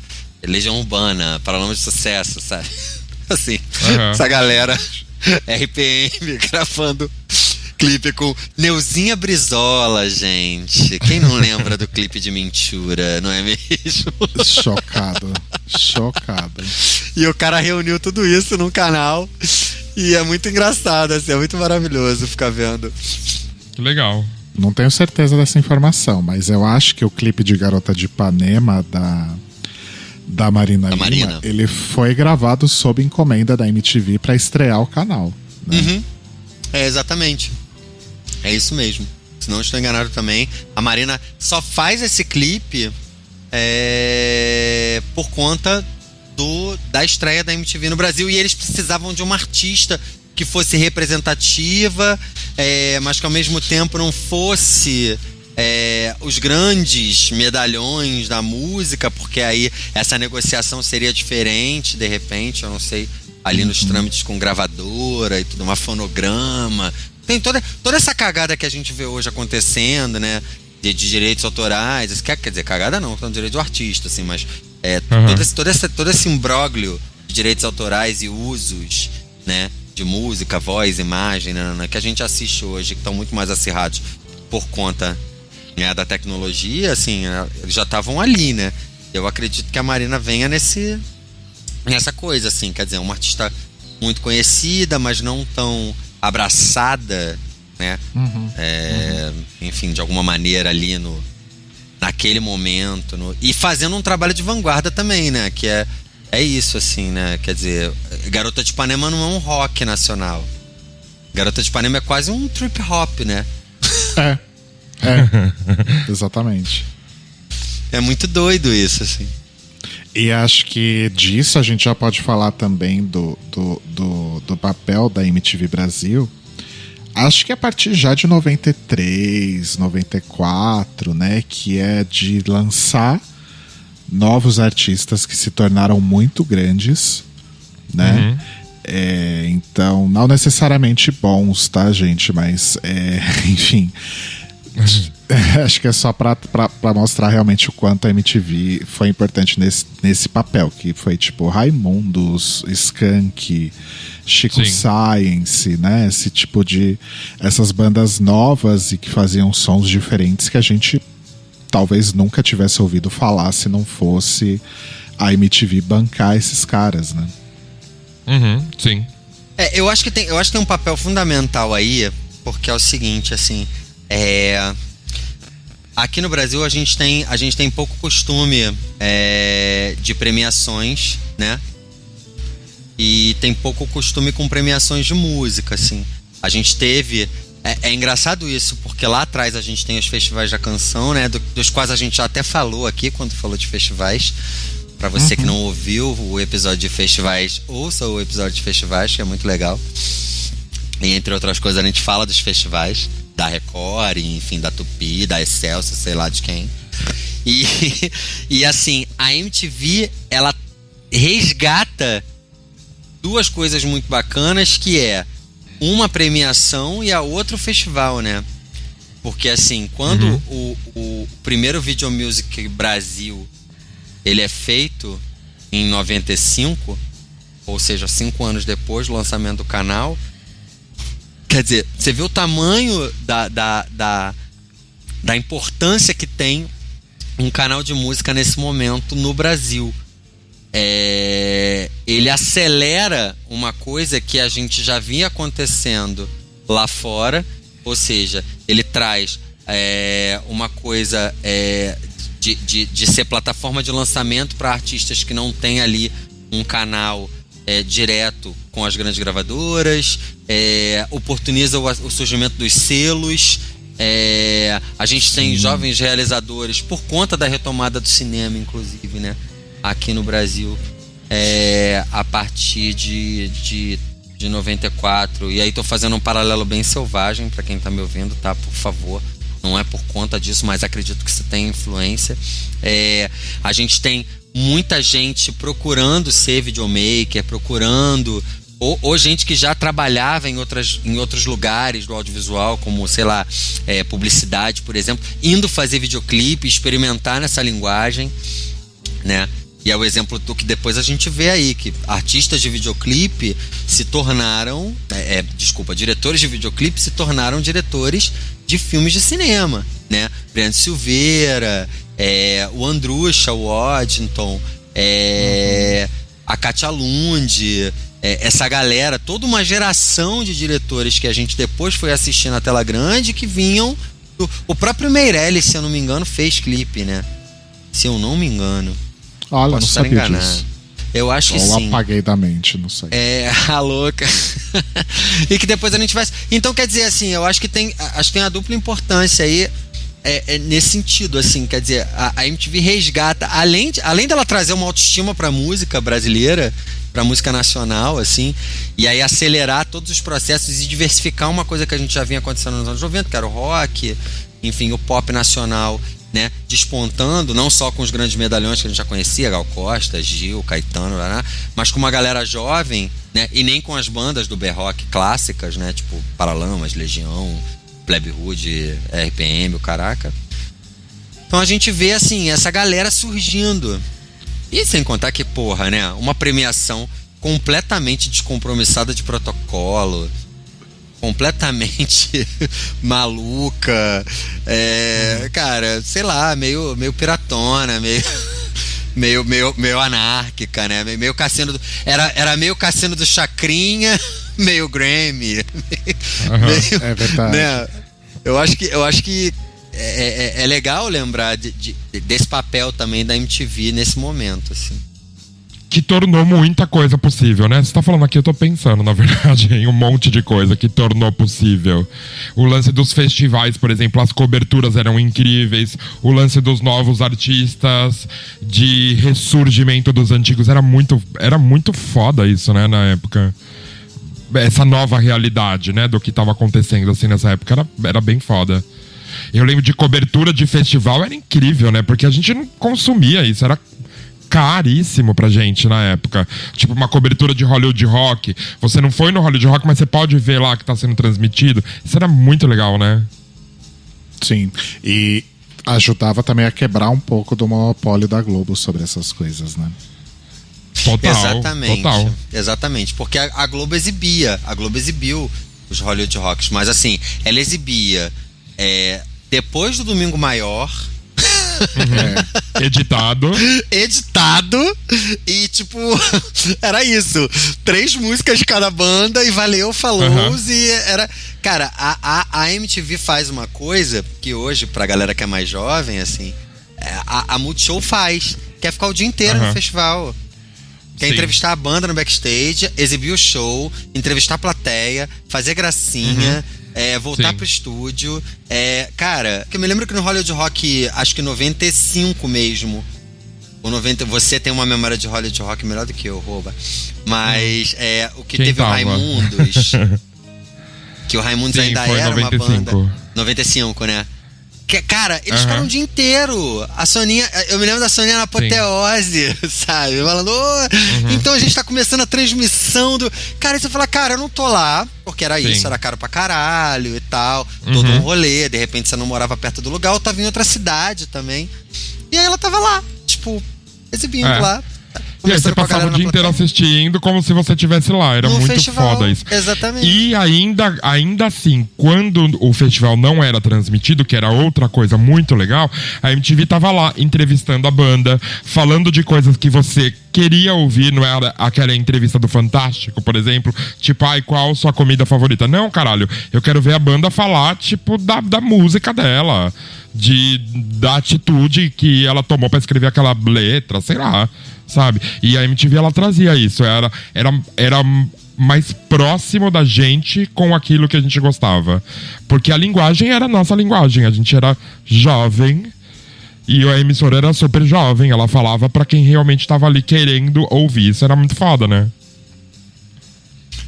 Speaker 2: Legião Urbana, Paralamas de Sucesso, sabe? Assim, essa galera RPM gravando clipe com Neuzinha Brizola, gente. Quem não lembra do clipe de Mentura, não é mesmo?
Speaker 1: Chocado.
Speaker 2: E o cara reuniu tudo isso num canal E é muito engraçado, assim, é muito maravilhoso ficar vendo.
Speaker 3: Que legal.
Speaker 1: Não tenho certeza dessa informação, mas eu acho que o clipe de Garota de Ipanema da Marina Lima,
Speaker 2: Marina.
Speaker 1: ele foi gravado sob encomenda da MTV para estrear o canal. Né?
Speaker 2: Uhum. É, exatamente. É isso mesmo. Se não estou enganado também, a Marina só faz esse clipe por conta da estreia da MTV no Brasil, e eles precisavam de uma artista que fosse representativa, mas que ao mesmo tempo não fosse os grandes medalhões da música, porque aí essa negociação seria diferente, de repente, eu não sei, ali nos trâmites com gravadora e tudo, uma fonograma. Tem toda essa cagada que a gente vê hoje acontecendo, né? De direitos autorais. Quer dizer, cagada não, falando de direito do artista, assim, mas todo esse imbróglio de direitos autorais e usos, né? De música, voz, imagem, né, que a gente assiste hoje, que estão muito mais acirrados por conta, né, da tecnologia, assim, eles já estavam ali, né? Eu acredito que a Marina venha nessa coisa, assim, quer dizer, uma artista muito conhecida, mas não tão abraçada, né? Enfim, de alguma maneira ali naquele momento, e fazendo um trabalho de vanguarda também, né? Que é isso, assim, né? Quer dizer, Garota de Ipanema não é um rock nacional. Garota de Ipanema é quase um trip hop, né?
Speaker 1: Exatamente.
Speaker 2: É muito doido isso, assim.
Speaker 1: E acho que disso a gente já pode falar também do papel da MTV Brasil. Acho que a partir já de 93, 94, né? Que é de lançar novos artistas que se tornaram muito grandes, né? Então, não necessariamente bons, tá, gente? Mas, enfim... Acho que é só pra mostrar realmente o quanto a MTV foi importante nesse papel, que foi tipo Raimundos, Skank, Chico Science, né? Esse tipo de... essas bandas novas e que faziam sons diferentes que a gente talvez nunca tivesse ouvido falar se não fosse a MTV bancar esses caras, né?
Speaker 3: Sim.
Speaker 2: Eu acho que tem um papel fundamental aí, porque é o seguinte, assim... Aqui no Brasil a gente tem pouco costume de premiações, né? E tem pouco costume com premiações de música, assim. A gente teve... É engraçado isso, porque lá atrás a gente tem os festivais da canção, né? Dos quais a gente já até falou aqui quando falou de festivais. Pra você que não ouviu o episódio de festivais, ouça o episódio de festivais, que é muito legal. E entre outras coisas a gente fala dos festivais da Record, enfim, da Tupi, da Excelsior, sei lá de quem. E assim, a MTV, ela resgata duas coisas muito bacanas, que é uma premiação e a outra o festival, né? Porque assim, quando o primeiro Video Music Brasil, ele é feito em 95, ou seja, 5 anos depois do lançamento do canal. Quer dizer, você vê o tamanho da importância que tem um canal de música nesse momento no Brasil. Ele acelera uma coisa que a gente já vinha acontecendo lá fora, ou seja, ele traz uma coisa de ser plataforma de lançamento para artistas que não têm ali um canal direto com as grandes gravadoras, oportuniza o surgimento dos selos. A gente tem jovens realizadores por conta da retomada do cinema, inclusive, né? Aqui no Brasil, a partir de 94. E aí tô fazendo um paralelo bem selvagem para quem tá me ouvindo, tá? Por favor, não é por conta disso, mas acredito que isso tem influência. A gente tem muita gente procurando ser videomaker, procurando... Ou gente que já trabalhava em outros lugares do audiovisual, como, sei lá, publicidade, por exemplo, indo fazer videoclipe, experimentar nessa linguagem, né? E é o exemplo do que depois a gente vê aí, que artistas de videoclipe se tornaram... diretores de videoclipe se tornaram diretores de filmes de cinema, né? Breno Silveira, o Andrucha, o Waddington, a Katia Lund, essa galera, toda uma geração de diretores que a gente depois foi assistir na tela grande, que vinham... O próprio Meirelles, se eu não me engano, fez clipe, né? Se eu não me engano.
Speaker 1: Olha,
Speaker 2: Posso
Speaker 1: não
Speaker 2: estar
Speaker 1: sabia
Speaker 2: enganado.
Speaker 1: disso.
Speaker 2: Eu acho que
Speaker 1: Ou
Speaker 2: sim.
Speaker 1: apaguei da mente, não sei.
Speaker 2: A louca. E que depois a gente vai... Então, quer dizer, assim, eu acho que tem a dupla importância aí, nesse sentido, assim, quer dizer, a MTV resgata, além dela trazer uma autoestima pra música brasileira, pra música nacional, assim, e aí acelerar todos os processos e diversificar uma coisa que a gente já vinha acontecendo nos anos 90, que era o rock, enfim, o pop nacional, né, despontando, não só com os grandes medalhões que a gente já conhecia, Gal Costa, Gil, Caetano, mas com uma galera jovem, né, e nem com as bandas do B-Rock clássicas, né, tipo Paralamas, Legião, Plebe Rude, RPM, o caraca. Então a gente vê, assim, essa galera surgindo. E sem contar que, porra, né, uma premiação completamente descompromissada de protocolo, completamente maluca, cara, sei lá, meio piratona, meio anárquica, né? Meio Cassino do, era meio Cassino do Chacrinha, meio Grammy.
Speaker 1: É verdade.
Speaker 2: Né? Eu acho que é legal lembrar desse papel também da MTV nesse momento, assim.
Speaker 3: Que tornou muita coisa possível, né? Você tá falando aqui, eu tô pensando, na verdade, em um monte de coisa que tornou possível. O lance dos festivais, por exemplo, as coberturas eram incríveis. O lance dos novos artistas, de ressurgimento dos antigos, era muito foda isso, né, na época. Essa nova realidade, né, do que tava acontecendo, assim, nessa época, era bem foda. Eu lembro de cobertura de festival, era incrível, né? Porque a gente não consumia isso, era caríssimo pra gente na época. Tipo, uma cobertura de Hollywood Rock. Você não foi no Hollywood Rock, mas você pode ver lá que tá sendo transmitido. Isso era muito legal, né?
Speaker 1: Sim. E ajudava também a quebrar um pouco do monopólio da Globo sobre essas coisas, né?
Speaker 3: Total.
Speaker 2: Exatamente. Porque a Globo exibiu os Hollywood Rocks. Mas assim, ela exibia depois do Domingo Maior.
Speaker 3: Editado
Speaker 2: e tipo, era isso, 3 músicas de cada banda e valeu, falou. E era, cara, a MTV faz uma coisa que hoje, pra galera que é mais jovem, assim, a Multishow faz, que é ficar o dia inteiro no festival. Quer entrevistar a banda no backstage, exibir o show, entrevistar a plateia, fazer gracinha, voltar pro estúdio. Cara, eu me lembro que no Hollywood Rock, acho que 95 mesmo, ou 90, você tem uma memória de Hollywood Rock melhor do que eu, Rouba. Mas o que teve
Speaker 3: tava?
Speaker 2: o Raimundos, que o Raimundos ainda era 95. Uma banda. 95, né? Cara, eles ficaram o dia inteiro. A Soninha, eu me lembro da Soninha na apoteose, sabe? Falando, então a gente tá começando a transmissão do... Cara, e você fala, cara, eu não tô lá, porque era isso, era caro pra caralho e tal, todo um rolê, de repente você não morava perto do lugar, ou tava em outra cidade também. E aí ela tava lá, tipo, exibindo lá.
Speaker 3: E aí você passava o dia inteiro assistindo como se você estivesse lá. Era muito festival, foda isso.
Speaker 2: Exatamente.
Speaker 3: E ainda assim, quando o festival não era transmitido, que era outra coisa muito legal, a MTV tava lá entrevistando a banda, falando de coisas que você queria ouvir. Não era aquela entrevista do Fantástico, por exemplo, tipo, qual sua comida favorita? Não, caralho, eu quero ver a banda falar, tipo, da música dela, da atitude que ela tomou pra escrever aquela letra, sei lá, sabe? E a MTV, ela trazia isso, era mais próximo da gente com aquilo que a gente gostava, porque a linguagem era a nossa linguagem, a gente era jovem e a emissora era super jovem, ela falava pra quem realmente tava ali querendo ouvir. Isso era muito foda, né?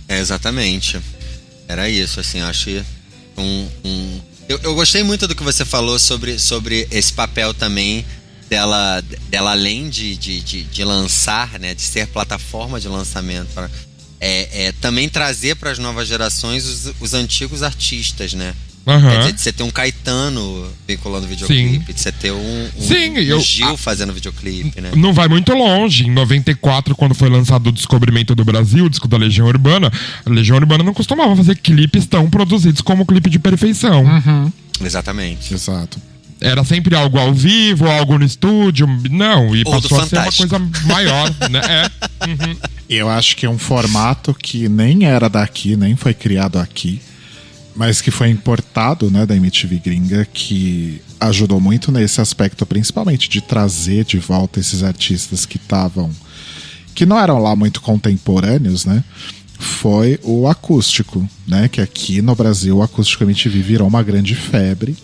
Speaker 2: Exatamente, era isso, assim, acho que eu gostei muito do que você falou sobre esse papel também dela além de lançar, né, de ser plataforma de lançamento, também trazer para as novas gerações os antigos artistas, né? Quer dizer, de você ter um Caetano vinculando videoclipe, de você ter um Gil fazendo videoclipe, né?
Speaker 3: Não vai muito longe. Em 94, quando foi lançado o Descobrimento do Brasil, o disco da Legião Urbana, a Legião Urbana não costumava fazer clipes tão produzidos como clipe de perfeição.
Speaker 2: Exatamente.
Speaker 1: Exato.
Speaker 3: Era sempre algo ao vivo, algo no estúdio. Não, e
Speaker 2: ou
Speaker 3: passou a ser uma coisa maior, né?
Speaker 1: Eu acho que é um formato que nem era daqui, nem foi criado aqui, mas que foi importado, né, da MTV gringa, que ajudou muito nesse aspecto, principalmente de trazer de volta esses artistas que não eram lá muito contemporâneos, né? Foi o acústico, né? Que aqui no Brasil o acústico MTV virou uma grande febre.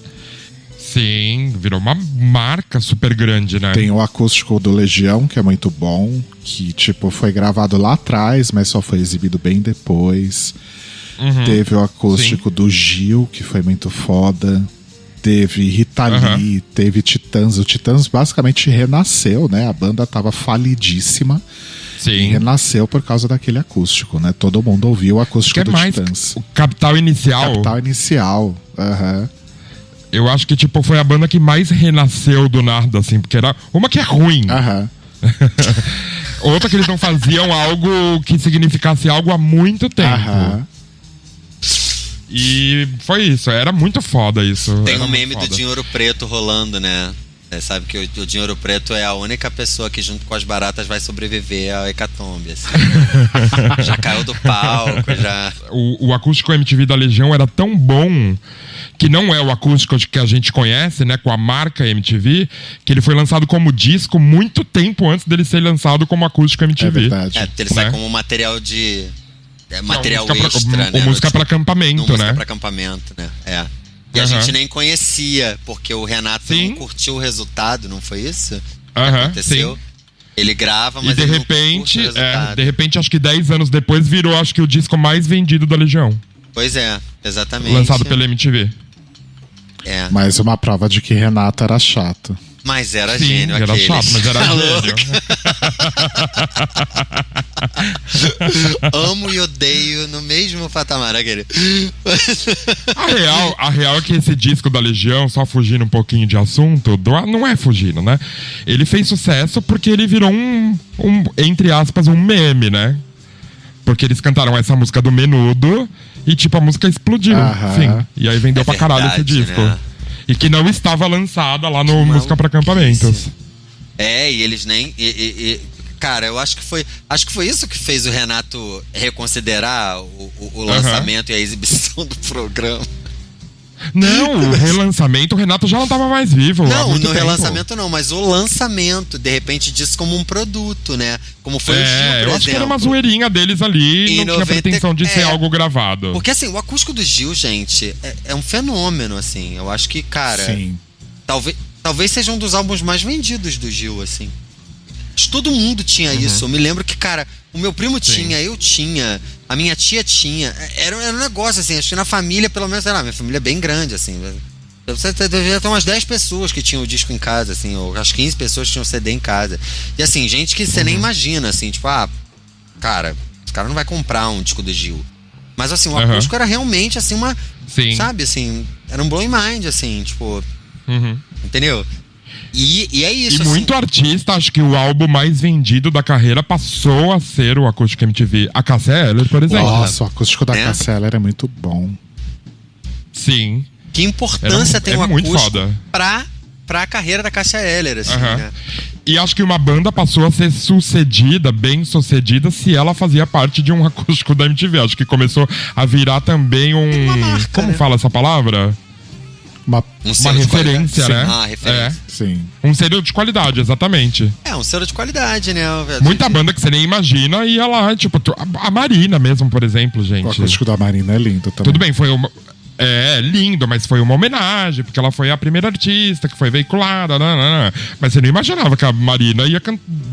Speaker 3: Sim, virou uma marca super grande, né?
Speaker 1: Tem o acústico do Legião, que é muito bom, que tipo foi gravado lá atrás, mas só foi exibido bem depois. Teve o acústico do Gil, que foi muito foda. Teve Rita Lee, teve Titãs. O Titãs basicamente renasceu, né? A banda tava falidíssima.
Speaker 3: Sim.
Speaker 1: E renasceu por causa daquele acústico, né? Todo mundo ouviu o acústico do
Speaker 3: mais
Speaker 1: Titãs.
Speaker 3: O Capital Inicial.
Speaker 1: Capital Inicial.
Speaker 3: Eu acho que, tipo, foi a banda que mais renasceu do nada, assim, porque era uma que é ruim. Outra que eles não faziam algo que significasse algo há muito tempo. E foi isso, era muito foda isso.
Speaker 2: Tem um meme do Dinheiro Preto rolando, né? Você sabe que o Dinheiro Preto é a única pessoa que junto com as baratas vai sobreviver ao hecatombe, assim. Já caiu do palco, já...
Speaker 3: O acústico MTV da Legião era tão bom que não é o acústico que a gente conhece, né, com a marca MTV, que ele foi lançado como disco muito tempo antes dele ser lançado como acústico MTV.
Speaker 1: É verdade.
Speaker 2: É, ele sai como material de... material
Speaker 3: música
Speaker 2: extra, né?
Speaker 3: Música para acampamento, né?
Speaker 2: Música para acampamento, né? É. E a gente nem conhecia, porque o Renato não curtiu o resultado, não foi isso? Que aconteceu? Sim. Ele grava, mas ele não curte o resultado.
Speaker 3: De repente, acho que 10 anos depois, virou, acho que o disco mais vendido da Legião.
Speaker 2: Pois é, exatamente.
Speaker 3: Lançado pela MTV.
Speaker 2: É.
Speaker 1: Mais uma prova de que Renato era chato.
Speaker 2: Mas era
Speaker 3: Sim,
Speaker 2: gênio
Speaker 3: era
Speaker 2: aquele.
Speaker 3: chato, mas era gênio.
Speaker 2: Amo e odeio no mesmo patamar aquele.
Speaker 3: A real é que esse disco da Legião, só fugindo um pouquinho de assunto, não é fugindo, né? Ele fez sucesso porque ele virou entre aspas, um meme, né? Porque eles cantaram essa música do Menudo e, tipo, a música explodiu. Sim. E aí vendeu pra caralho esse disco. Né? E que não estava lançada lá no Música para Acampamentos.
Speaker 2: É, e eles nem... cara, eu acho que foi isso que fez o Renato reconsiderar o lançamento e a exibição do programa.
Speaker 3: Não, o relançamento, o Renato já não estava mais vivo.
Speaker 2: Não, no relançamento não, mas o lançamento, de repente, disso como um produto, né? Como foi o Gil, por exemplo.
Speaker 3: Eu acho que era uma zoeirinha deles ali, não tinha pretensão de ser algo gravado.
Speaker 2: Porque, assim, o acústico do Gil, gente, é um fenômeno, assim. Eu acho que, cara...
Speaker 1: Sim.
Speaker 2: Talvez seja um dos álbuns mais vendidos do Gil, assim. Todo mundo tinha isso. Eu me lembro que, cara, o meu primo tinha, eu tinha, a minha tia tinha. Era um negócio, assim, acho que na família, pelo menos, sei lá, minha família é bem grande, assim. Você devia ter umas 10 pessoas que tinham o disco em casa, assim, ou as 15 pessoas que tinham o CD em casa. E, assim, gente que você nem imagina, assim, tipo, cara, esse cara não vai comprar um disco do Gil. Mas, assim, o acústico era realmente, assim, sabe, assim, era um blowing mind, assim, tipo... Entendeu? E é isso.
Speaker 3: E assim, muito artista, acho que o álbum mais vendido da carreira passou a ser o acústico MTV. A Cássia Eller, por exemplo.
Speaker 1: Nossa, o acústico da Cássia Eller é muito bom.
Speaker 3: Sim.
Speaker 2: Que importância tem o
Speaker 3: muito
Speaker 2: acústico
Speaker 3: foda.
Speaker 2: pra carreira da Cássia Eller, assim, né?
Speaker 3: E acho que uma banda passou a ser bem sucedida, se ela fazia parte de um acústico da MTV. Acho que começou a virar também uma marca, como fala essa palavra? Uma referência, né?
Speaker 2: Referência.
Speaker 1: Sim.
Speaker 3: Um selo de qualidade, exatamente.
Speaker 2: Um selo de qualidade, né?
Speaker 3: Muita banda que você nem imagina ia lá, tipo, a Marina mesmo, por exemplo, gente.
Speaker 1: O acústico da Marina é lindo também.
Speaker 3: Tudo bem, foi uma... lindo, mas foi uma homenagem, porque ela foi a primeira artista que foi veiculada, mas você não imaginava que a Marina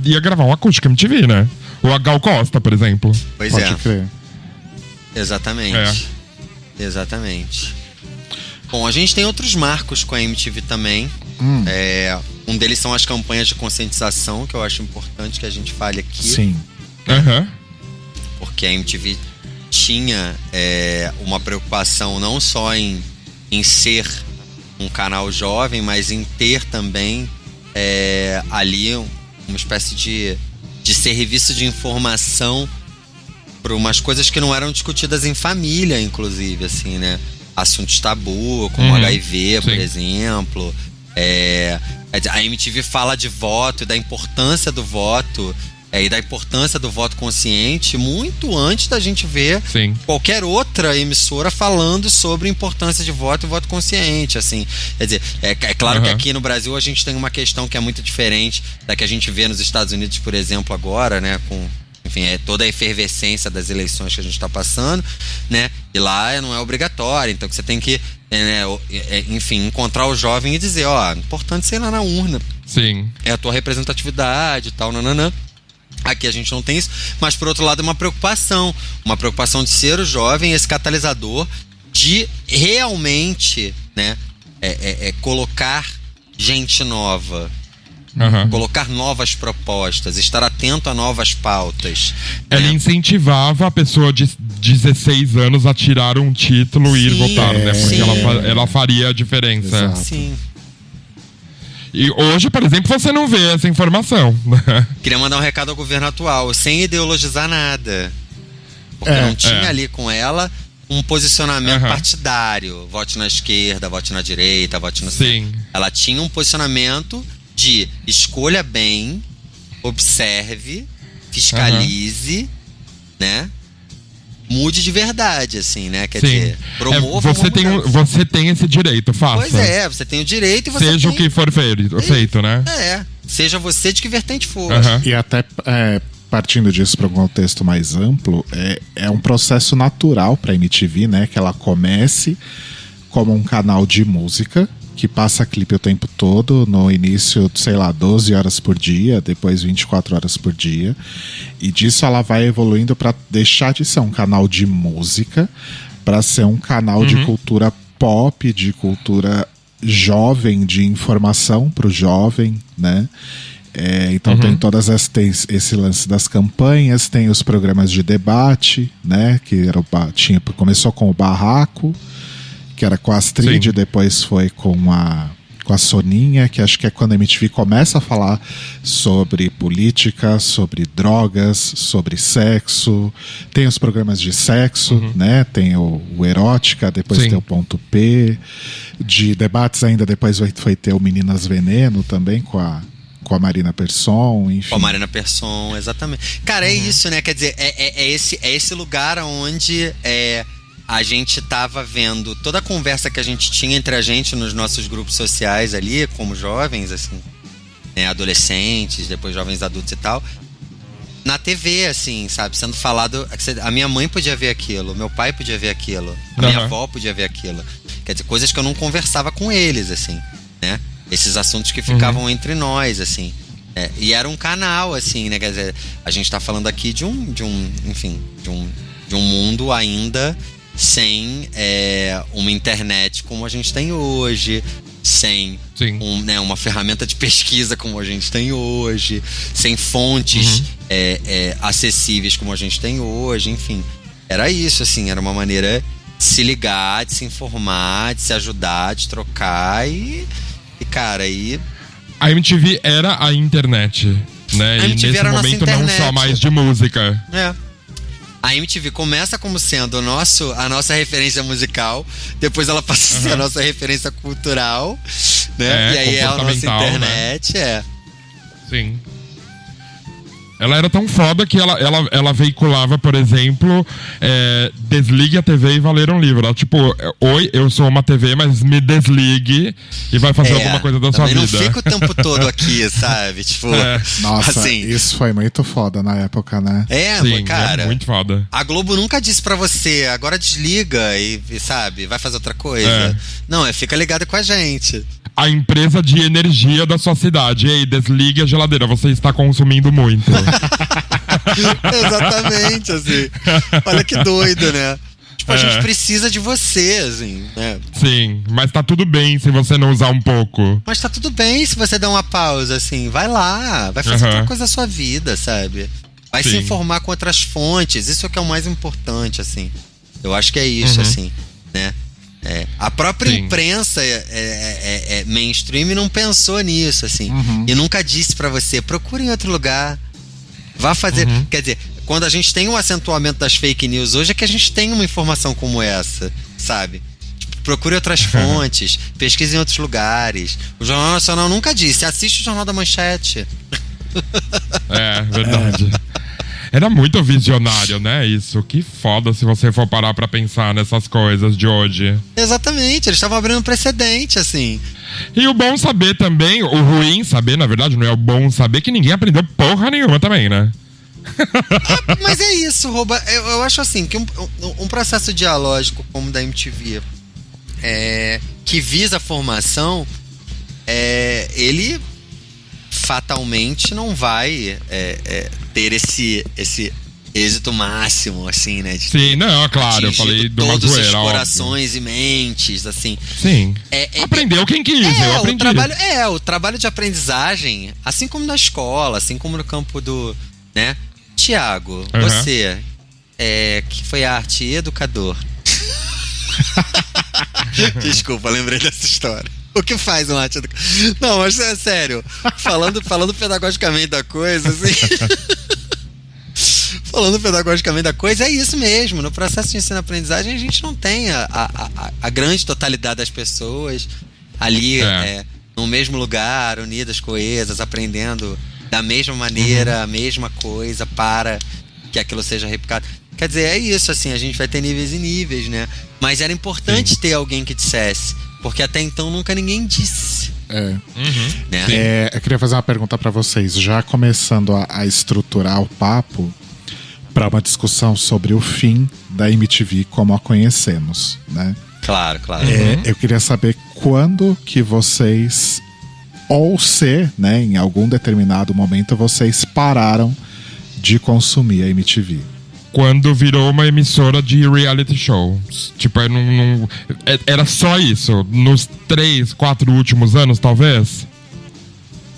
Speaker 3: ia gravar um acústico MTV, né? Ou a Gal Costa, por exemplo.
Speaker 2: Pois
Speaker 1: Pode crer.
Speaker 2: Exatamente. Exatamente. Bom, a gente tem outros marcos com a MTV também. Um deles são as campanhas de conscientização, que eu acho importante que a gente fale aqui.
Speaker 1: Sim.
Speaker 2: Porque a MTV tinha uma preocupação não só em ser um canal jovem, mas em ter também ali uma espécie de serviço de informação para umas coisas que não eram discutidas em família, inclusive, assim, né? Assuntos tabu, como HIV, por exemplo. A MTV fala de voto e da importância do voto e da importância do voto consciente muito antes da gente ver
Speaker 3: Sim.
Speaker 2: qualquer outra emissora falando sobre a importância de voto e voto consciente, assim. Quer dizer, é claro que aqui no Brasil a gente tem uma questão que é muito diferente da que a gente vê nos Estados Unidos, por exemplo, agora, né, com, enfim, toda a efervescência das eleições que a gente está passando, né, e lá não é obrigatório, então que você tem que, enfim, encontrar o jovem e dizer, ó, importante ser lá na urna.
Speaker 3: Sim.
Speaker 2: É a tua representatividade e tal, nananã. Aqui a gente não tem isso, mas por outro lado é uma preocupação de ser o jovem, esse catalisador de realmente, né, colocar gente nova, colocar novas propostas, estar atento a novas pautas.
Speaker 3: Ela incentivava a pessoa de 16 anos a tirar um título e ir votar, né? Porque ela faria a diferença.
Speaker 1: Exato.
Speaker 2: Sim.
Speaker 3: E hoje, por exemplo, você não vê essa informação.
Speaker 2: Queria mandar um recado ao governo atual, sem ideologizar nada. Porque não tinha ali com ela um posicionamento partidário. Vote na esquerda, vote na direita, vote no centro. Ela tinha um posicionamento de escolha bem, observe, fiscalize, né? Mude de verdade, assim, né? Quer dizer, promova
Speaker 3: você tem esse direito, faça.
Speaker 2: Pois é, você tem o direito e você
Speaker 3: seja o que for feito, né?
Speaker 2: Seja você de que vertente for.
Speaker 1: E até partindo disso para um contexto mais amplo, é um processo natural para a MTV, né? Que ela comece como um canal de música, que passa clipe o tempo todo, no início, sei lá, 12 horas por dia, depois 24 horas por dia. E disso ela vai evoluindo para deixar de ser um canal de música para ser um canal de cultura pop, de cultura jovem, de informação para o jovem, né? Então tem tem esse lance das campanhas, tem os programas de debate, né? Que começou com o Barraco, que era com a Astrid, depois foi com a Soninha, que acho que é quando a MTV começa a falar sobre política, sobre drogas, sobre sexo. Tem os programas de sexo, né? Tem o Erótica, depois tem o Ponto P. De debates ainda, depois foi ter o Meninas Veneno também, com a Marina Persson, enfim.
Speaker 2: Com a Marina Persson, exatamente. Cara, é isso, né? Quer dizer, é esse lugar onde a gente tava vendo toda a conversa que a gente tinha entre a gente nos nossos grupos sociais ali, como jovens, assim, né, adolescentes, depois jovens adultos e tal, na TV, assim, sabe, sendo falado. A minha mãe podia ver aquilo, meu pai podia ver aquilo, a minha avó podia ver aquilo. Quer dizer, coisas que eu não conversava com eles, assim, né? Esses assuntos que ficavam entre nós, assim. E era um canal, assim, né? Quer dizer, a gente tá falando aqui de um mundo ainda sem uma internet como a gente tem hoje, sem uma ferramenta de pesquisa como a gente tem hoje, sem fontes acessíveis como a gente tem hoje, enfim. Era isso, assim, era uma maneira de se ligar, de se informar, de se ajudar, de trocar e cara, aí...
Speaker 3: A MTV era a internet, né?
Speaker 2: A MTV
Speaker 3: e nesse momento não só mais de música.
Speaker 2: A MTV começa como sendo a nossa referência musical, depois ela passa a ser a nossa referência cultural, né? E aí é a nossa internet,
Speaker 3: Sim. Ela era tão foda que ela veiculava, por exemplo, desligue a TV e vai ler um livro. Ela, tipo, oi, eu sou uma TV, mas me desligue e vai fazer alguma coisa da sua vida.
Speaker 2: Não fica o tempo todo aqui, sabe? Tipo,
Speaker 1: nossa,
Speaker 2: assim,
Speaker 1: isso foi muito foda na época, né?
Speaker 3: Sim,
Speaker 2: cara.
Speaker 3: Muito foda.
Speaker 2: A Globo nunca disse pra você, agora desliga e sabe, vai fazer outra coisa. Não, fica ligado com a gente.
Speaker 3: A empresa de energia da sua cidade. Ei, desligue a geladeira, você está consumindo muito.
Speaker 2: Exatamente, assim. Olha que doido, né? Tipo, a gente precisa de você, assim, né?
Speaker 3: Sim, mas tá tudo bem se você não usar um pouco.
Speaker 2: Mas tá tudo bem se você der uma pausa, assim. Vai lá, vai fazer outra coisa da sua vida, sabe? Vai se informar com outras fontes. Isso é que é o mais importante, assim. Eu acho que é isso, assim, né? A própria imprensa mainstream não pensou nisso, assim. E nunca disse pra você, procure em outro lugar. Vá fazer... Quer dizer, quando a gente tem um acentuamento das fake news hoje, é que a gente tem uma informação como essa, sabe? Tipo, procure outras fontes, pesquise em outros lugares. O Jornal Nacional nunca disse, assiste o Jornal da Manchete.
Speaker 3: É, verdade. Era muito visionário, né? Isso. Que foda se você for parar pra pensar nessas coisas de hoje.
Speaker 2: Exatamente, eles estavam abrindo precedente, assim.
Speaker 3: E o bom saber também, o ruim saber, na verdade, não é o bom saber que ninguém aprendeu porra nenhuma também, né?
Speaker 2: Mas é isso, Roba. Eu acho assim, que um processo dialógico como o da MTV, que visa a formação, ele fatalmente não vai ter esse êxito máximo, assim, né?
Speaker 3: Sim, não, claro, eu falei de uma
Speaker 2: todos
Speaker 3: zoeira,
Speaker 2: os
Speaker 3: óbvio.
Speaker 2: corações e mentes, assim.
Speaker 3: Sim. Aprendeu quem quis, eu aprendi.
Speaker 2: O trabalho de aprendizagem, assim como na escola, assim como no campo do, né? Tiago, você, que foi arte e educador. Desculpa, lembrei dessa história. O que faz um arte educador? Não, mas é sério. Falando pedagogicamente da coisa, assim. Falando pedagogicamente da coisa, é isso mesmo. No processo de ensino-aprendizagem, a gente não tem a grande totalidade das pessoas ali no mesmo lugar, unidas, coesas, aprendendo da mesma maneira, a mesma coisa, para que aquilo seja replicado. Quer dizer, é isso, assim, a gente vai ter níveis e níveis, né? Mas era importante ter alguém que dissesse, porque até então nunca ninguém disse. Né?
Speaker 1: Eu queria fazer uma pergunta para vocês, já começando a estruturar o papo para uma discussão sobre o fim da MTV como a conhecemos, né?
Speaker 2: Claro.
Speaker 1: Eu queria saber quando que vocês, ou se, né, em algum determinado momento, vocês pararam de consumir a MTV.
Speaker 3: Quando virou uma emissora de reality show. Tipo, era só isso. Nos 3, 4 últimos anos, talvez.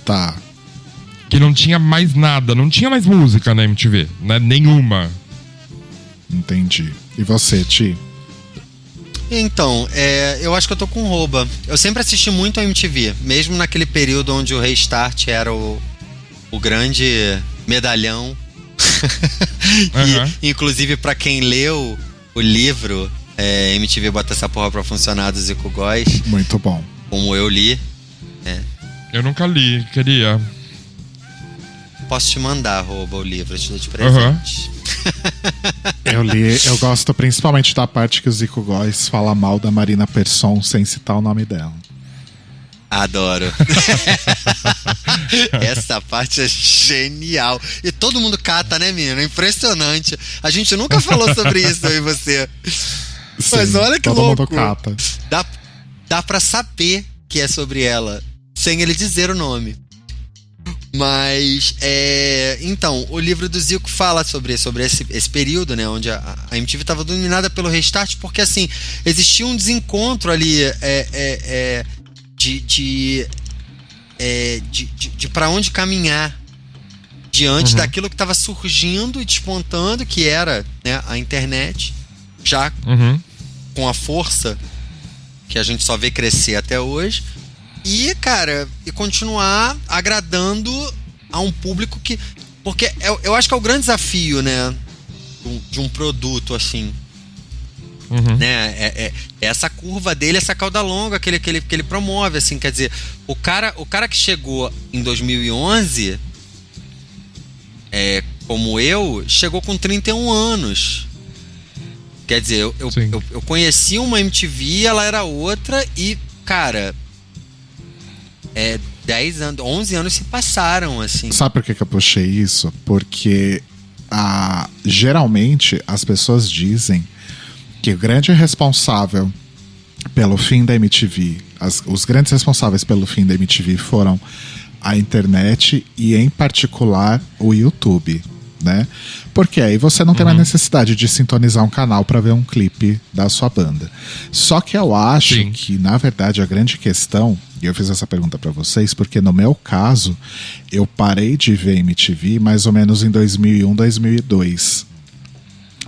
Speaker 1: Tá.
Speaker 3: Que não tinha mais nada. Não tinha mais música na MTV. Né? Nenhuma.
Speaker 1: Entendi. E você, Ti?
Speaker 2: Então, eu acho que eu tô com Roba. Eu sempre assisti muito a MTV. Mesmo naquele período onde o Restart era o grande medalhão. E, inclusive, pra quem leu o livro MTV Bota Essa Porra Pra Funcionar, do Zico Góes,
Speaker 1: muito bom.
Speaker 2: Como eu li,
Speaker 3: eu nunca li, queria.
Speaker 2: Posso te mandar, Roba, o livro, eu te dou de presente.
Speaker 1: Eu li, eu gosto principalmente da parte que o Zico Góes fala mal da Marina Persson sem citar o nome dela.
Speaker 2: Adoro. Essa parte é genial. E todo mundo cata, né, menino? Impressionante. A gente nunca falou sobre isso, eu e você.
Speaker 1: Sim,
Speaker 2: mas olha que
Speaker 1: todo
Speaker 2: louco.
Speaker 1: Mundo cata.
Speaker 2: Dá pra saber que é sobre ela, sem ele dizer o nome. Mas, então, o livro do Zico fala sobre esse período, né, onde a MTV estava dominada pelo Restart, porque, assim, existia um desencontro ali de para onde caminhar diante daquilo que estava surgindo e despontando, que era, né, a internet, já com a força que a gente só vê crescer até hoje, e, cara, e continuar agradando a um público que... Porque eu acho que é o grande desafio, né, de um produto, assim, né? Essa curva dele, essa cauda longa que ele promove, assim, quer dizer, o cara que chegou em 2011, como eu, chegou com 31 anos. Quer dizer, eu conheci uma MTV, ela era outra e, cara, 10 anos, 11 anos se passaram, assim.
Speaker 1: Sabe por que eu puxei isso? Porque geralmente as pessoas dizem que o grande responsável pelo fim da MTV, os grandes responsáveis pelo fim da MTV foram a internet e, em particular, o YouTube, né? Porque aí você não tem mais necessidade de sintonizar um canal para ver um clipe da sua banda. Só que eu acho que, na verdade, a grande questão, e eu fiz essa pergunta para vocês, porque no meu caso, eu parei de ver MTV mais ou menos em 2001, 2002.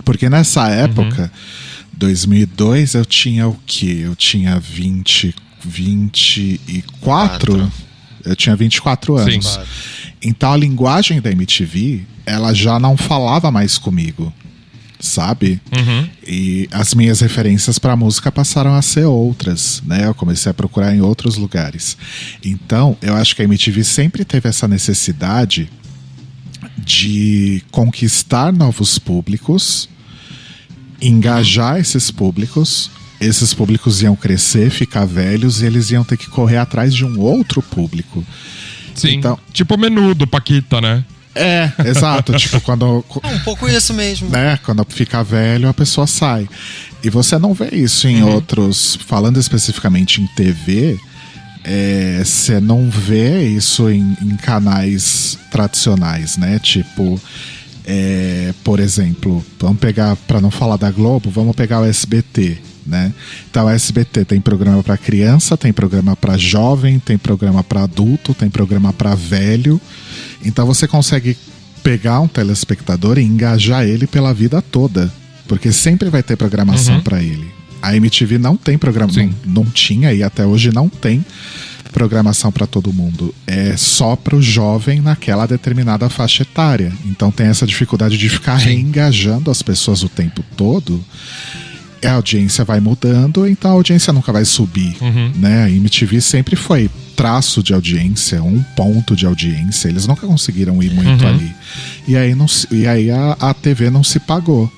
Speaker 1: Porque nessa época... 2002 eu tinha o quê? Eu tinha 24? Eu tinha 24 anos. Sim. Então a linguagem da MTV, ela já não falava mais comigo, sabe? E as minhas referências pra música passaram a ser outras, né? Eu comecei a procurar em outros lugares. Então, eu acho que a MTV sempre teve essa necessidade de conquistar novos públicos, engajar esses públicos iam crescer, ficar velhos e eles iam ter que correr atrás de um outro público.
Speaker 3: Sim,
Speaker 1: Então,
Speaker 3: tipo o menu do Paquita, né?
Speaker 1: exato. Tipo, quando...
Speaker 2: Um pouco isso mesmo.
Speaker 1: Né, quando fica velho, a pessoa sai. E você não vê isso em outros... Falando especificamente em TV, você não vê isso em canais tradicionais, né? Tipo... por exemplo, vamos pegar, para não falar da Globo, vamos pegar o SBT, né? Então o SBT tem programa para criança, tem programa para jovem, tem programa para adulto, tem programa para velho. Então você consegue pegar um telespectador e engajar ele pela vida toda, porque sempre vai ter programação para ele. A MTV não tem programação, não tinha e até hoje não tem programação para todo mundo. É só pro jovem naquela determinada faixa etária. Então tem essa dificuldade de ficar reengajando as pessoas o tempo todo. A audiência vai mudando, então a audiência nunca vai subir, né? A MTV sempre foi traço de audiência, um ponto de audiência. Eles nunca conseguiram ir muito ali. E aí a TV não se pagou,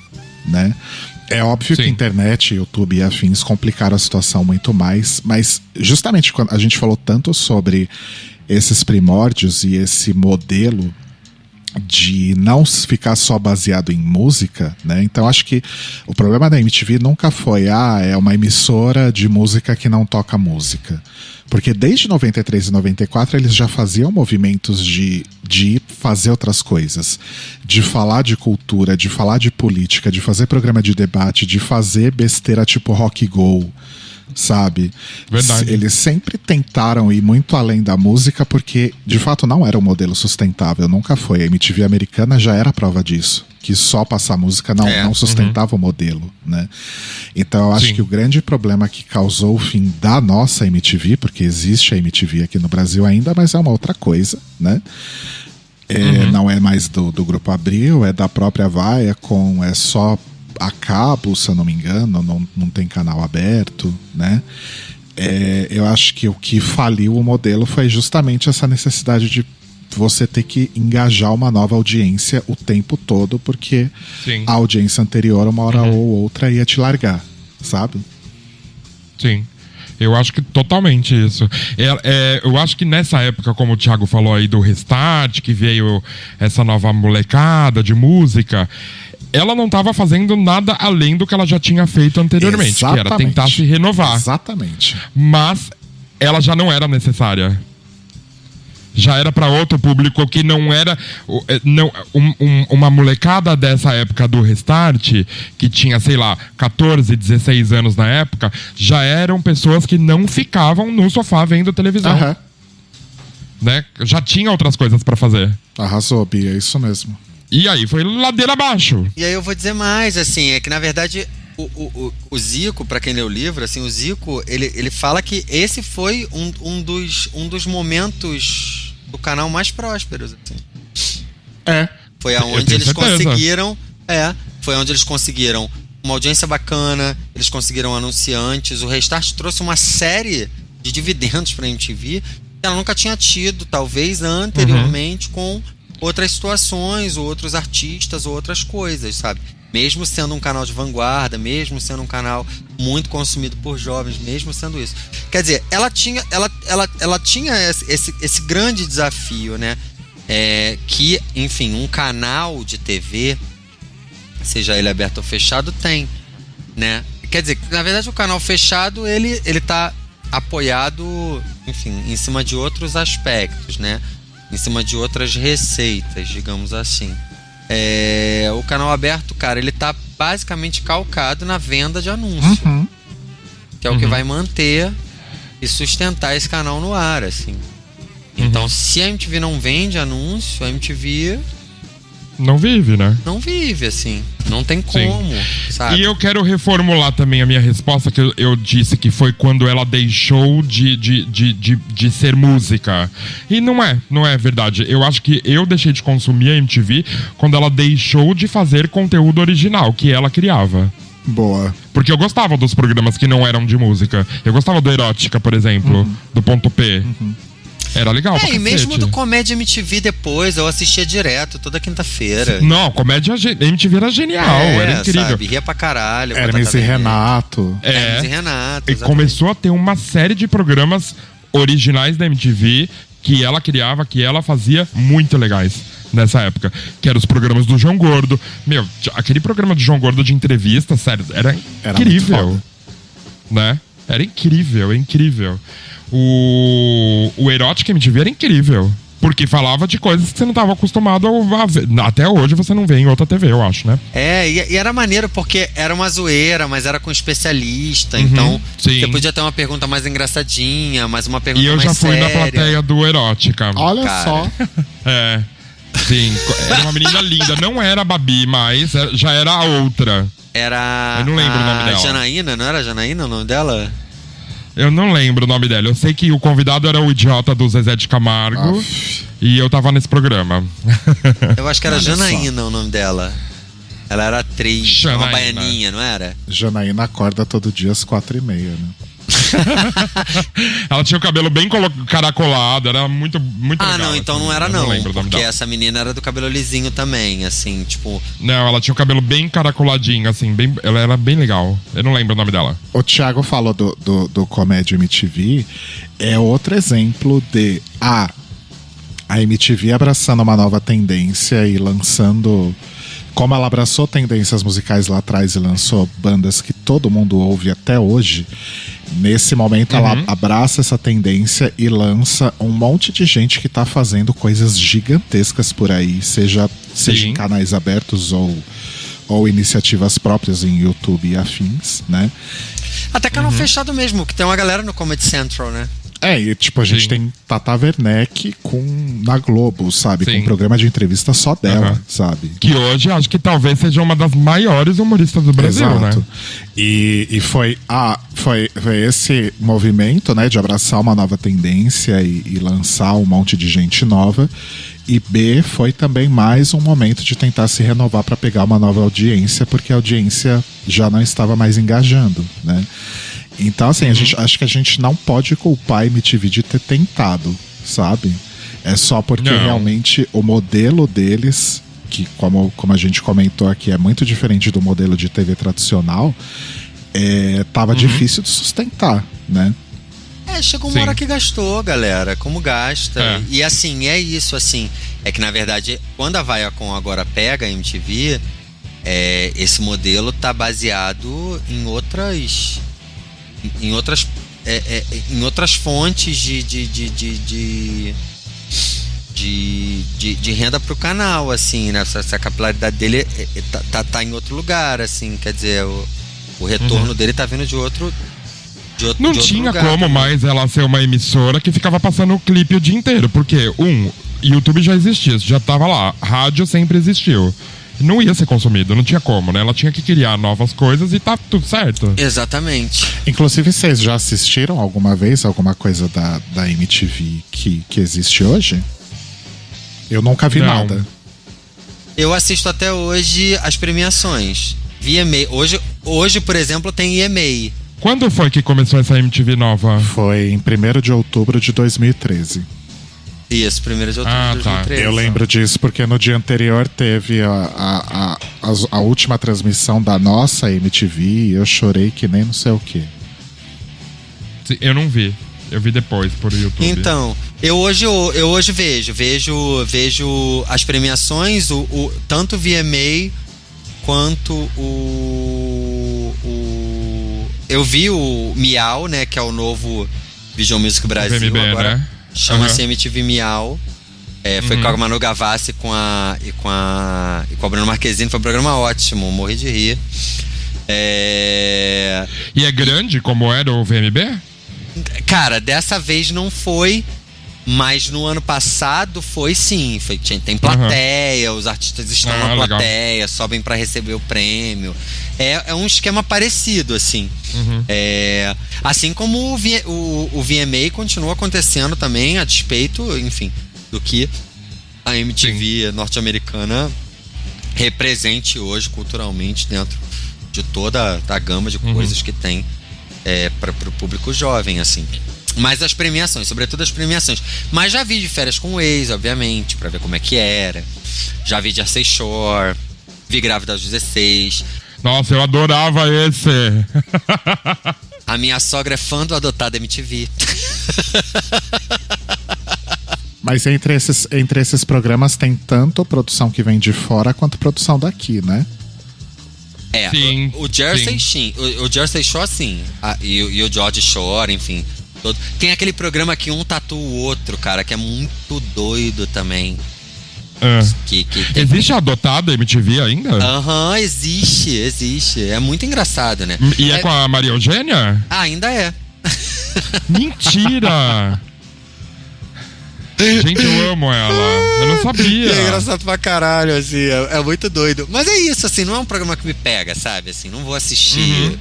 Speaker 1: né? É óbvio que a internet, YouTube e afins complicaram a situação muito mais, mas justamente quando a gente falou tanto sobre esses primórdios e esse modelo de não ficar só baseado em música, né? Então acho que o problema da MTV nunca foi é uma emissora de música que não toca música. Porque desde 93 e 94 eles já faziam movimentos de fazer outras coisas, de falar de cultura, de falar de política, de fazer programa de debate, de fazer besteira tipo Rock Go, sabe?
Speaker 3: Verdade.
Speaker 1: Eles sempre tentaram ir muito além da música porque de fato não era um modelo sustentável, nunca foi. A MTV americana já era a prova disso, que só passar música não sustentava o modelo, né? Então eu acho que o grande problema que causou o fim da nossa MTV, porque existe a MTV aqui no Brasil ainda, mas é uma outra coisa, né? Não é mais do Grupo Abril, é da própria Viacom, é só a cabo, se eu não me engano, não tem canal aberto, né? Eu acho que o que faliu o modelo foi justamente essa necessidade de você ter que engajar uma nova audiência o tempo todo, porque a audiência anterior, uma hora ou outra, ia te largar, sabe?
Speaker 3: Sim. Eu acho que totalmente isso. Eu acho que nessa época, como o Thiago falou aí do Restart, que veio essa nova molecada de música, ela não estava fazendo nada além do que ela já tinha feito anteriormente, que era tentar se renovar.
Speaker 1: Exatamente.
Speaker 3: Mas ela já não era necessária. Já era para outro público que não era... uma molecada dessa época do Restart, que tinha, sei lá, 14, 16 anos na época, já eram pessoas que não ficavam no sofá vendo televisão. Né? Já tinha outras coisas para fazer.
Speaker 1: Arrasou, Bia, é isso mesmo.
Speaker 3: E aí foi ladeira abaixo.
Speaker 2: E aí eu vou dizer mais, assim, é que na verdade o Zico, pra quem lê o livro, assim, o Zico, ele fala que esse foi um dos momentos do canal mais prósperos, assim. Foi aonde eles conseguiram, foi onde eles conseguiram uma audiência bacana, eles conseguiram anunciantes, o Restart trouxe uma série de dividendos pra MTV que ela nunca tinha tido, talvez anteriormente, com outras situações, ou outros artistas, ou outras coisas, sabe? Mesmo sendo um canal de vanguarda, mesmo sendo um canal muito consumido por jovens, mesmo sendo isso. Quer dizer, ela tinha esse grande desafio, né? Que, enfim, um canal de TV, seja ele aberto ou fechado, tem, né? Quer dizer, na verdade, o canal fechado, ele tá apoiado, enfim, em cima de outros aspectos, né? Em cima de outras receitas, digamos assim. O canal aberto, cara, ele tá basicamente calcado na venda de anúncio. Que é o que vai manter e sustentar esse canal no ar, assim. Então, se a MTV não vende anúncio, a MTV...
Speaker 3: não vive, né?
Speaker 2: Não vive, assim. Não tem como, sabe?
Speaker 3: E eu quero reformular também a minha resposta, que eu disse que foi quando ela deixou de ser música. E não é verdade. Eu acho que eu deixei de consumir a MTV quando ela deixou de fazer conteúdo original, que ela criava.
Speaker 1: Boa.
Speaker 3: Porque eu gostava dos programas que não eram de música. Eu gostava do Erótica, por exemplo, do Ponto P. Era legal pra
Speaker 2: e mesmo
Speaker 3: cacete.
Speaker 2: do Comédia MTV depois, eu assistia direto, toda quinta-feira.
Speaker 3: Não, comédia MTV era genial, era incrível.
Speaker 2: Sabe? Ria pra caralho.
Speaker 1: Hermes e
Speaker 2: Tata Werneck.
Speaker 1: Renato.
Speaker 2: Hermes e Renato.
Speaker 3: E
Speaker 2: exatamente.
Speaker 3: começou a ter uma série de programas originais da MTV que ela criava, que ela fazia muito legais nessa época. Que eram os programas do João Gordo. Meu, aquele programa do João Gordo de entrevista, sério, era incrível.
Speaker 1: muito
Speaker 3: Né? Era incrível, incrível. O Erótica MTV era incrível. Porque falava de coisas que você não estava acostumado a ver. Até hoje você não vê em outra TV, eu acho, né?
Speaker 2: E era maneiro porque era uma zoeira, mas era com especialista. Então,
Speaker 3: sim.
Speaker 2: você podia ter uma pergunta mais engraçadinha, mas uma pergunta
Speaker 3: E eu
Speaker 2: mais
Speaker 3: já fui
Speaker 2: séria.
Speaker 3: na plateia do Erótica.
Speaker 1: Olha
Speaker 2: Cara.
Speaker 1: só.
Speaker 3: É. Sim, era uma menina linda. Não era a Babi, mas já era a outra.
Speaker 2: Era
Speaker 3: Eu não lembro o nome dela.
Speaker 2: Janaína, não era Janaína o nome dela?
Speaker 3: Eu não lembro o nome dela. Eu sei que o convidado era o idiota do Zezé de Camargo. E eu tava nesse programa.
Speaker 2: Eu acho que era
Speaker 1: Olha
Speaker 2: Janaína o nome dela. Ela era atriz, uma
Speaker 3: Janaína.
Speaker 2: baianinha, não era?
Speaker 1: Janaína acorda todo dia às 4h30, né?
Speaker 3: Ela tinha o cabelo bem caracolado, era muito legal.
Speaker 2: Não, então
Speaker 3: assim.
Speaker 2: não era
Speaker 3: Eu
Speaker 2: não.
Speaker 3: lembro o nome
Speaker 2: Porque
Speaker 3: dela.
Speaker 2: essa menina era do cabelo lisinho também, assim, tipo...
Speaker 3: Não, ela tinha o cabelo bem caracoladinho, assim, ela era bem legal. Eu não lembro o nome dela.
Speaker 1: O Thiago falou do Comédia MTV. É outro exemplo de a MTV abraçando uma nova tendência e lançando... Como ela abraçou tendências musicais lá atrás e lançou bandas que todo mundo ouve até hoje, nesse momento ela abraça essa tendência e lança um monte de gente que tá fazendo coisas gigantescas por aí, seja em canais abertos ou iniciativas próprias em YouTube e afins, né?
Speaker 2: Até canal fechado mesmo, que tem uma galera no Comedy Central, né?
Speaker 1: E tipo, a gente tem Tata Werneck na Globo, sabe?
Speaker 3: Sim.
Speaker 1: Com um programa de entrevista só dela, sabe?
Speaker 3: Que hoje acho que talvez seja uma das maiores humoristas do Brasil,
Speaker 1: Exato.
Speaker 3: né?
Speaker 1: E foi esse movimento, né, de abraçar uma nova tendência e lançar um monte de gente nova. E B, foi também mais um momento de tentar se renovar para pegar uma nova audiência, porque a audiência já não estava mais engajando, né? Então, assim, acho que a gente não pode culpar a MTV de ter tentado, sabe? É só porque realmente o modelo deles, que como a gente comentou aqui, é muito diferente do modelo de TV tradicional, tava difícil de sustentar, né?
Speaker 2: Chegou uma hora que gastou, galera. Como gasta. E assim, é isso, assim. É que, na verdade, quando a Viacom agora pega a MTV, esse modelo tá baseado em outras fontes de renda pro canal, assim, né? Essa capilaridade dele tá em outro lugar, assim, quer dizer, o retorno dele tá vindo de outro
Speaker 3: Não tinha como mais ela ser uma emissora que ficava passando o clipe o dia inteiro, porque YouTube já existia, já tava lá, rádio sempre existiu. Não ia ser consumido, não tinha como, né? Ela tinha que criar novas coisas e tá tudo certo.
Speaker 2: Exatamente.
Speaker 1: Inclusive, vocês já assistiram alguma vez alguma coisa da MTV que existe hoje? Eu nunca vi nada.
Speaker 2: Eu assisto até hoje as premiações. VMA. Hoje, por exemplo, tem EMA.
Speaker 3: Quando foi que começou essa MTV nova?
Speaker 1: Foi em 1º de outubro de 2013.
Speaker 2: Isso, 1º de outubro de 2013.
Speaker 1: Eu lembro disso porque no dia anterior teve a última transmissão da nossa MTV e eu chorei que nem não sei o quê.
Speaker 3: Eu não vi. Eu vi depois por YouTube.
Speaker 2: Então, eu hoje vejo as premiações, tanto o VMA quanto eu vi o Miau, né, que é o novo Vision Music Brasil,
Speaker 3: VMB,
Speaker 2: agora
Speaker 3: né?
Speaker 2: chama-se MTV Miau. Foi com a Manu Gavassi e com a Bruna Marquezine, foi um programa ótimo, morri de rir.
Speaker 3: E é grande como era o VMB?
Speaker 2: Cara, dessa vez não foi, mas no ano passado foi sim. Tem plateia, os artistas estão na plateia, legal. Sobem pra receber o prêmio. É um esquema parecido, assim. Assim como o VMA continua acontecendo também, a despeito, enfim, do que a MTV norte-americana represente hoje culturalmente dentro de toda a gama de coisas que tem para o público jovem, assim. Mas as premiações, sobretudo as premiações. Mas já vi de Férias com o Ex, obviamente, pra ver como é que era. Já vi de Jersey Shore, vi Grávida aos 16.
Speaker 3: Nossa, eu adorava esse.
Speaker 2: A minha sogra é fã do Adotado MTV.
Speaker 1: Mas entre esses programas tem tanto produção que vem de fora quanto produção daqui, né?
Speaker 2: É,
Speaker 3: Sim,
Speaker 2: o Jersey sim. O Jersey Shore sim. E o George Shore, enfim. Tem aquele programa que um tatua o outro, cara, que é muito doido também. Que tem...
Speaker 3: Existe a Adotada MTV ainda?
Speaker 2: Aham, existe. É muito engraçado, né?
Speaker 3: E é com a Maria Eugênia?
Speaker 2: Ainda é.
Speaker 3: Mentira! Gente, eu amo ela. Eu não sabia.
Speaker 2: É engraçado pra caralho, assim. É muito doido. Mas é isso, assim, não é um programa que me pega, sabe? Assim, não vou assistir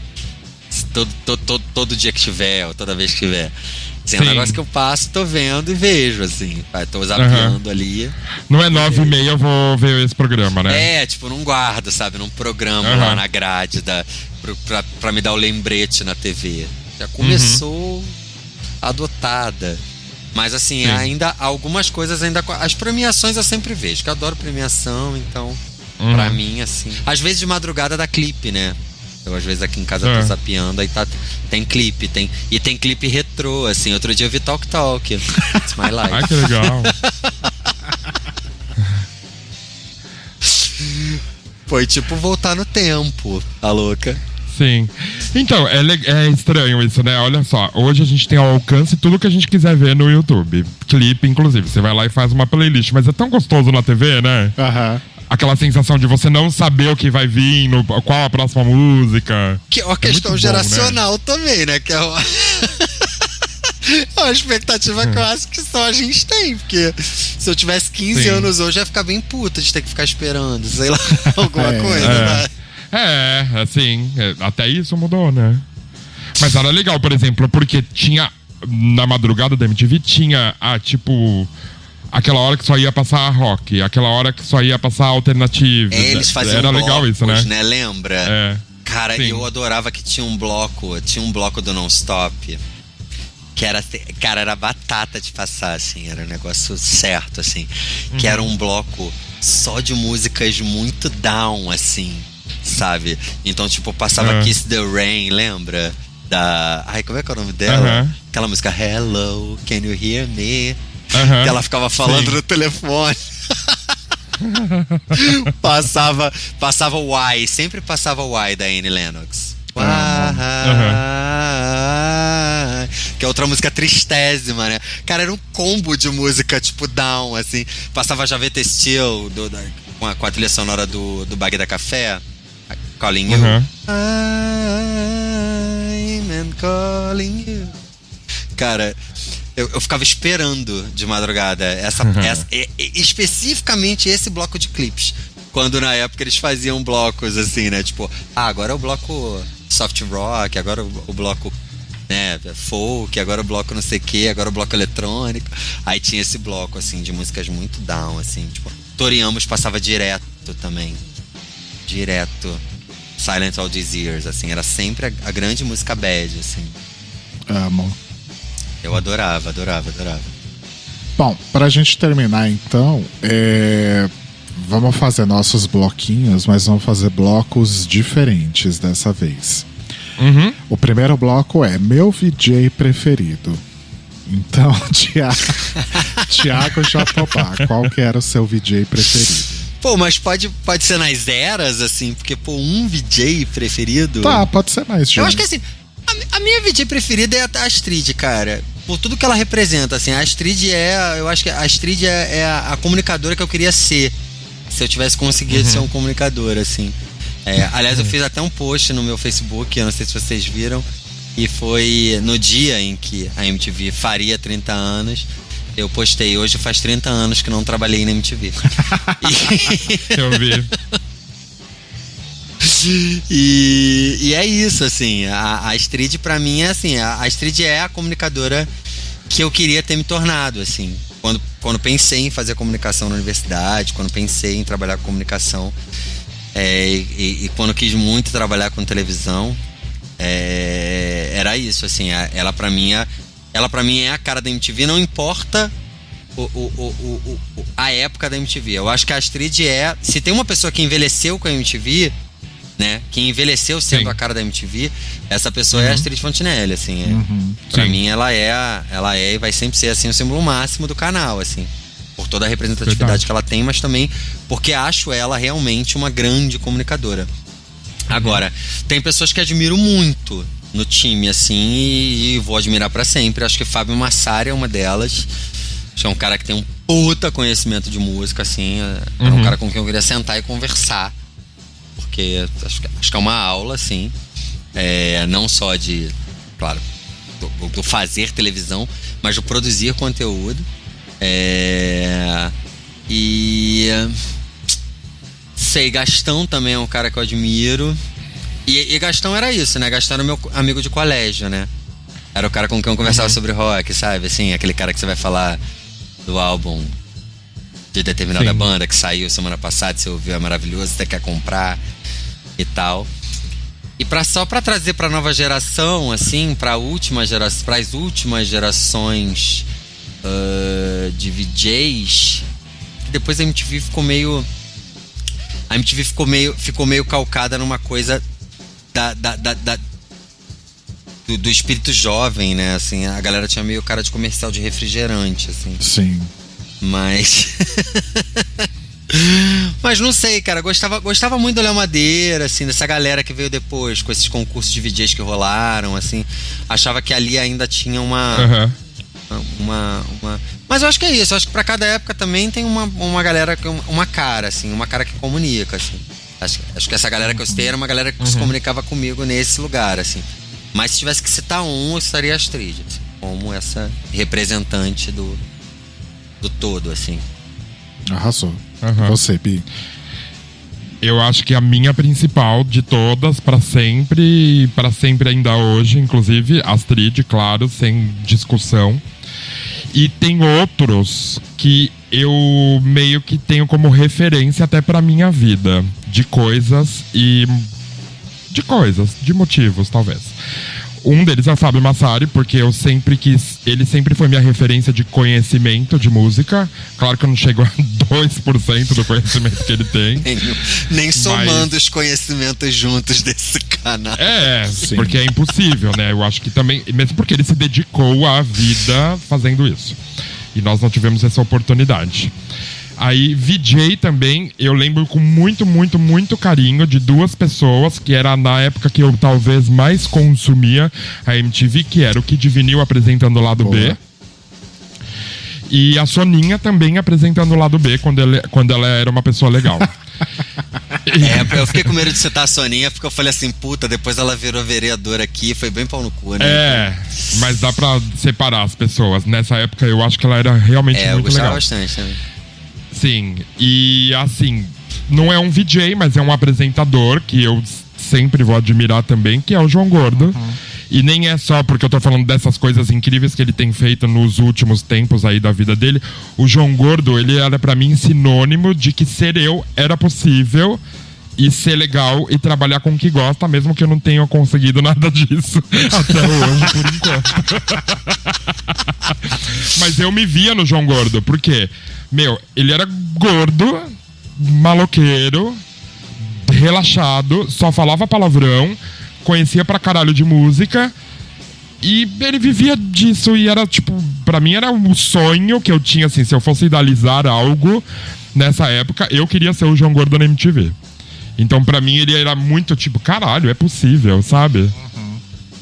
Speaker 2: todo dia que tiver, ou toda vez que tiver. Assim, é um negócio que eu passo, tô vendo e vejo, assim. Tô zapeando ali.
Speaker 3: Não é 9h30, eu vou ver esse programa, né?
Speaker 2: É, tipo, não guardo, sabe? Não programa lá na grade pra me dar o lembrete na TV. Já começou Adotada. Mas assim, ainda algumas coisas ainda... As premiações eu sempre vejo, que eu adoro premiação, então pra mim, assim... Às vezes de madrugada dá clipe, né? Eu às vezes aqui em casa tô zapeando, aí tem clipe, tem clipe retrô, assim. Outro dia eu vi Talk Talk, It's My Life.
Speaker 3: Ai, que legal.
Speaker 2: Foi tipo voltar no tempo, a louca.
Speaker 3: Sim. Então, é estranho isso, né? Olha só, hoje a gente tem ao alcance tudo que a gente quiser ver no YouTube. Clipe, inclusive. Você vai lá e faz uma playlist. Mas é tão gostoso na TV, né? Aquela sensação de você não saber o que vai vir, qual a próxima música.
Speaker 2: Que é uma questão geracional também, né? Que é uma... É uma expectativa que eu acho que só a gente tem. Porque se eu tivesse 15 anos hoje, eu ia ficar bem puta de ter que ficar esperando, sei lá, alguma coisa, né?
Speaker 3: Assim, até isso mudou, né? Mas era legal, por exemplo, porque tinha, na madrugada da MTV, tinha, tipo, aquela hora que só ia passar rock, aquela hora que só ia passar alternativa.
Speaker 2: Eles faziam
Speaker 3: era
Speaker 2: blocos,
Speaker 3: legal isso, né?
Speaker 2: Lembra? Cara, eu adorava que tinha um bloco do Non-Stop, que era, cara, era batata de passar, assim, era um negócio certo, assim, que era um bloco só de músicas muito down, assim, sabe? Então, tipo, passava Kiss the Rain, lembra? Ai, como é que é o nome dela? Aquela música Hello, Can You Hear Me? Que ela ficava falando no telefone. Passava o Why, sempre passava o Why da Annie Lennox. Que é outra música tristésima, né? Cara, era um combo de música tipo down, assim. Passava Javeta Steel com a trilha sonora do Bag da Café, Calling You. I'm calling you. Cara, eu ficava esperando de madrugada especificamente esse bloco de clipes. Quando na época eles faziam blocos assim, né? Tipo, agora é o bloco soft rock, agora o bloco, né, folk, agora o bloco não sei o que, agora o bloco eletrônico. Aí tinha esse bloco, assim, de músicas muito down, assim, tipo, Tori Amos passava direto também. Direto. Silent All These Years, assim, era sempre a grande música bad, assim.
Speaker 1: Amo.
Speaker 2: Eu adorava.
Speaker 1: Bom, pra gente terminar então, vamos fazer nossos bloquinhos, mas vamos fazer blocos diferentes dessa vez. O primeiro bloco é meu VJ preferido. Então, Thiago Jatobá, qual que era o seu VJ preferido?
Speaker 2: Pô, mas pode ser nas eras, assim, porque, pô, um VJ preferido...
Speaker 1: Tá, pode ser mais, gente.
Speaker 2: Eu acho que, assim, a minha VJ preferida é a Astrid, cara. Por tudo que ela representa, assim, a Astrid eu acho que a Astrid é a comunicadora que eu queria ser, se eu tivesse conseguido ser um comunicador, assim. Aliás, eu fiz até um post no meu Facebook, eu não sei se vocês viram, e foi no dia em que a MTV faria 30 anos, eu postei, hoje faz 30 anos que não trabalhei na MTV.
Speaker 3: Eu vi.
Speaker 2: E é isso, assim, a Astrid pra mim é assim, a Astrid é a comunicadora que eu queria ter me tornado, assim, quando pensei em fazer comunicação na universidade, quando pensei em trabalhar com comunicação, e quando quis muito trabalhar com televisão, era isso, assim, ela pra mim Ela pra mim é a cara da MTV, não importa a época da MTV. Eu acho que a Astrid é... Se tem uma pessoa que envelheceu com a MTV, né? Que envelheceu sendo
Speaker 3: Sim.
Speaker 2: a cara da MTV, essa pessoa é a Astrid Fontinelli, assim. Pra
Speaker 3: Sim.
Speaker 2: mim, ela é e vai sempre ser, assim, o símbolo máximo do canal, assim. Por toda a representatividade
Speaker 3: Verdade.
Speaker 2: que ela tem, mas também porque acho ela realmente uma grande comunicadora. Agora, tem pessoas que admiro muito no time, assim, e vou admirar pra sempre. Acho que Fábio Massari é uma delas. Acho que é um cara que tem um puta conhecimento de música, assim. É um cara com quem eu queria sentar e conversar. Porque acho que é uma aula, assim. Não só de, claro, do fazer televisão, mas do produzir conteúdo. Sei, Gastão também é um cara que eu admiro. E Gastão era isso, né? Gastão era meu amigo de colégio, né? Era o cara com quem eu conversava sobre rock, sabe? Assim, aquele cara que você vai falar do álbum de determinada
Speaker 3: Sim.
Speaker 2: banda que saiu semana passada, você ouviu, é maravilhoso, você quer comprar e tal. E só pra trazer pra nova geração, assim, para as últimas gerações de VJs, que depois a MTV ficou meio... A MTV ficou meio calcada numa coisa do espírito jovem, né? Assim, a galera tinha meio cara de comercial de refrigerante, assim.
Speaker 1: Sim.
Speaker 2: Mas... Mas não sei, cara. Gostava muito do Léo Madeira, assim, dessa galera que veio depois, com esses concursos de VJs que rolaram, assim. Achava que ali ainda tinha uma... Mas eu acho que é isso. Eu acho que pra cada época também tem uma galera, uma cara, assim, uma cara que comunica, assim. Acho que essa galera que eu citei era uma galera que se comunicava comigo nesse lugar, assim. Mas se tivesse que citar um, eu citaria a Astrid, assim, como essa representante do todo, assim.
Speaker 1: Arrasou.
Speaker 3: Aham.
Speaker 1: Você, Bi.
Speaker 3: Eu acho que a minha principal de todas, pra sempre e pra sempre ainda hoje, inclusive, Astrid, claro, sem discussão. E tem outros que eu meio que tenho como referência até pra minha vida, de coisas, de motivos, talvez. Um deles é o Fábio Massari, porque eu sempre quis... Ele sempre foi minha referência de conhecimento de música. Claro que eu não chego a 2% do conhecimento que ele tem.
Speaker 2: Nem somando os conhecimentos juntos desse canal.
Speaker 1: Sim.
Speaker 3: Porque é impossível, né? Eu acho que também... Mesmo porque ele se dedicou à vida fazendo isso. E nós não tivemos essa oportunidade. Aí, VJ também, eu lembro com muito, muito, muito carinho de duas pessoas, que era na época que eu talvez mais consumia a MTV, que era o Kid Vinil apresentando o lado B. E a Soninha também apresentando o lado B, quando ela era uma pessoa legal.
Speaker 2: Eu fiquei com medo de citar a Soninha, porque eu falei assim, puta, depois ela virou vereadora aqui, foi bem pau no cu, né?
Speaker 3: Mas dá pra separar as pessoas. Nessa época eu acho que ela era realmente
Speaker 2: eu
Speaker 3: muito
Speaker 2: gostava
Speaker 3: legal.
Speaker 2: bastante também.
Speaker 3: Sim, e assim, não é um VJ, mas é um apresentador que eu sempre vou admirar também, que é o João Gordo. E nem é só porque eu tô falando dessas coisas incríveis que ele tem feito nos últimos tempos aí da vida dele. O João Gordo, ele era pra mim sinônimo de que ser eu era possível e ser legal e trabalhar com o que gosta, mesmo que eu não tenha conseguido nada disso até hoje, por enquanto. Mas eu me via no João Gordo, porque, ele era gordo, maloqueiro, relaxado, só falava palavrão, conhecia pra caralho de música e ele vivia disso e era tipo, pra mim era um sonho que eu tinha, assim, se eu fosse idealizar algo nessa época, eu queria ser o João Gordo na MTV. Então pra mim ele era muito tipo, caralho, é possível, sabe?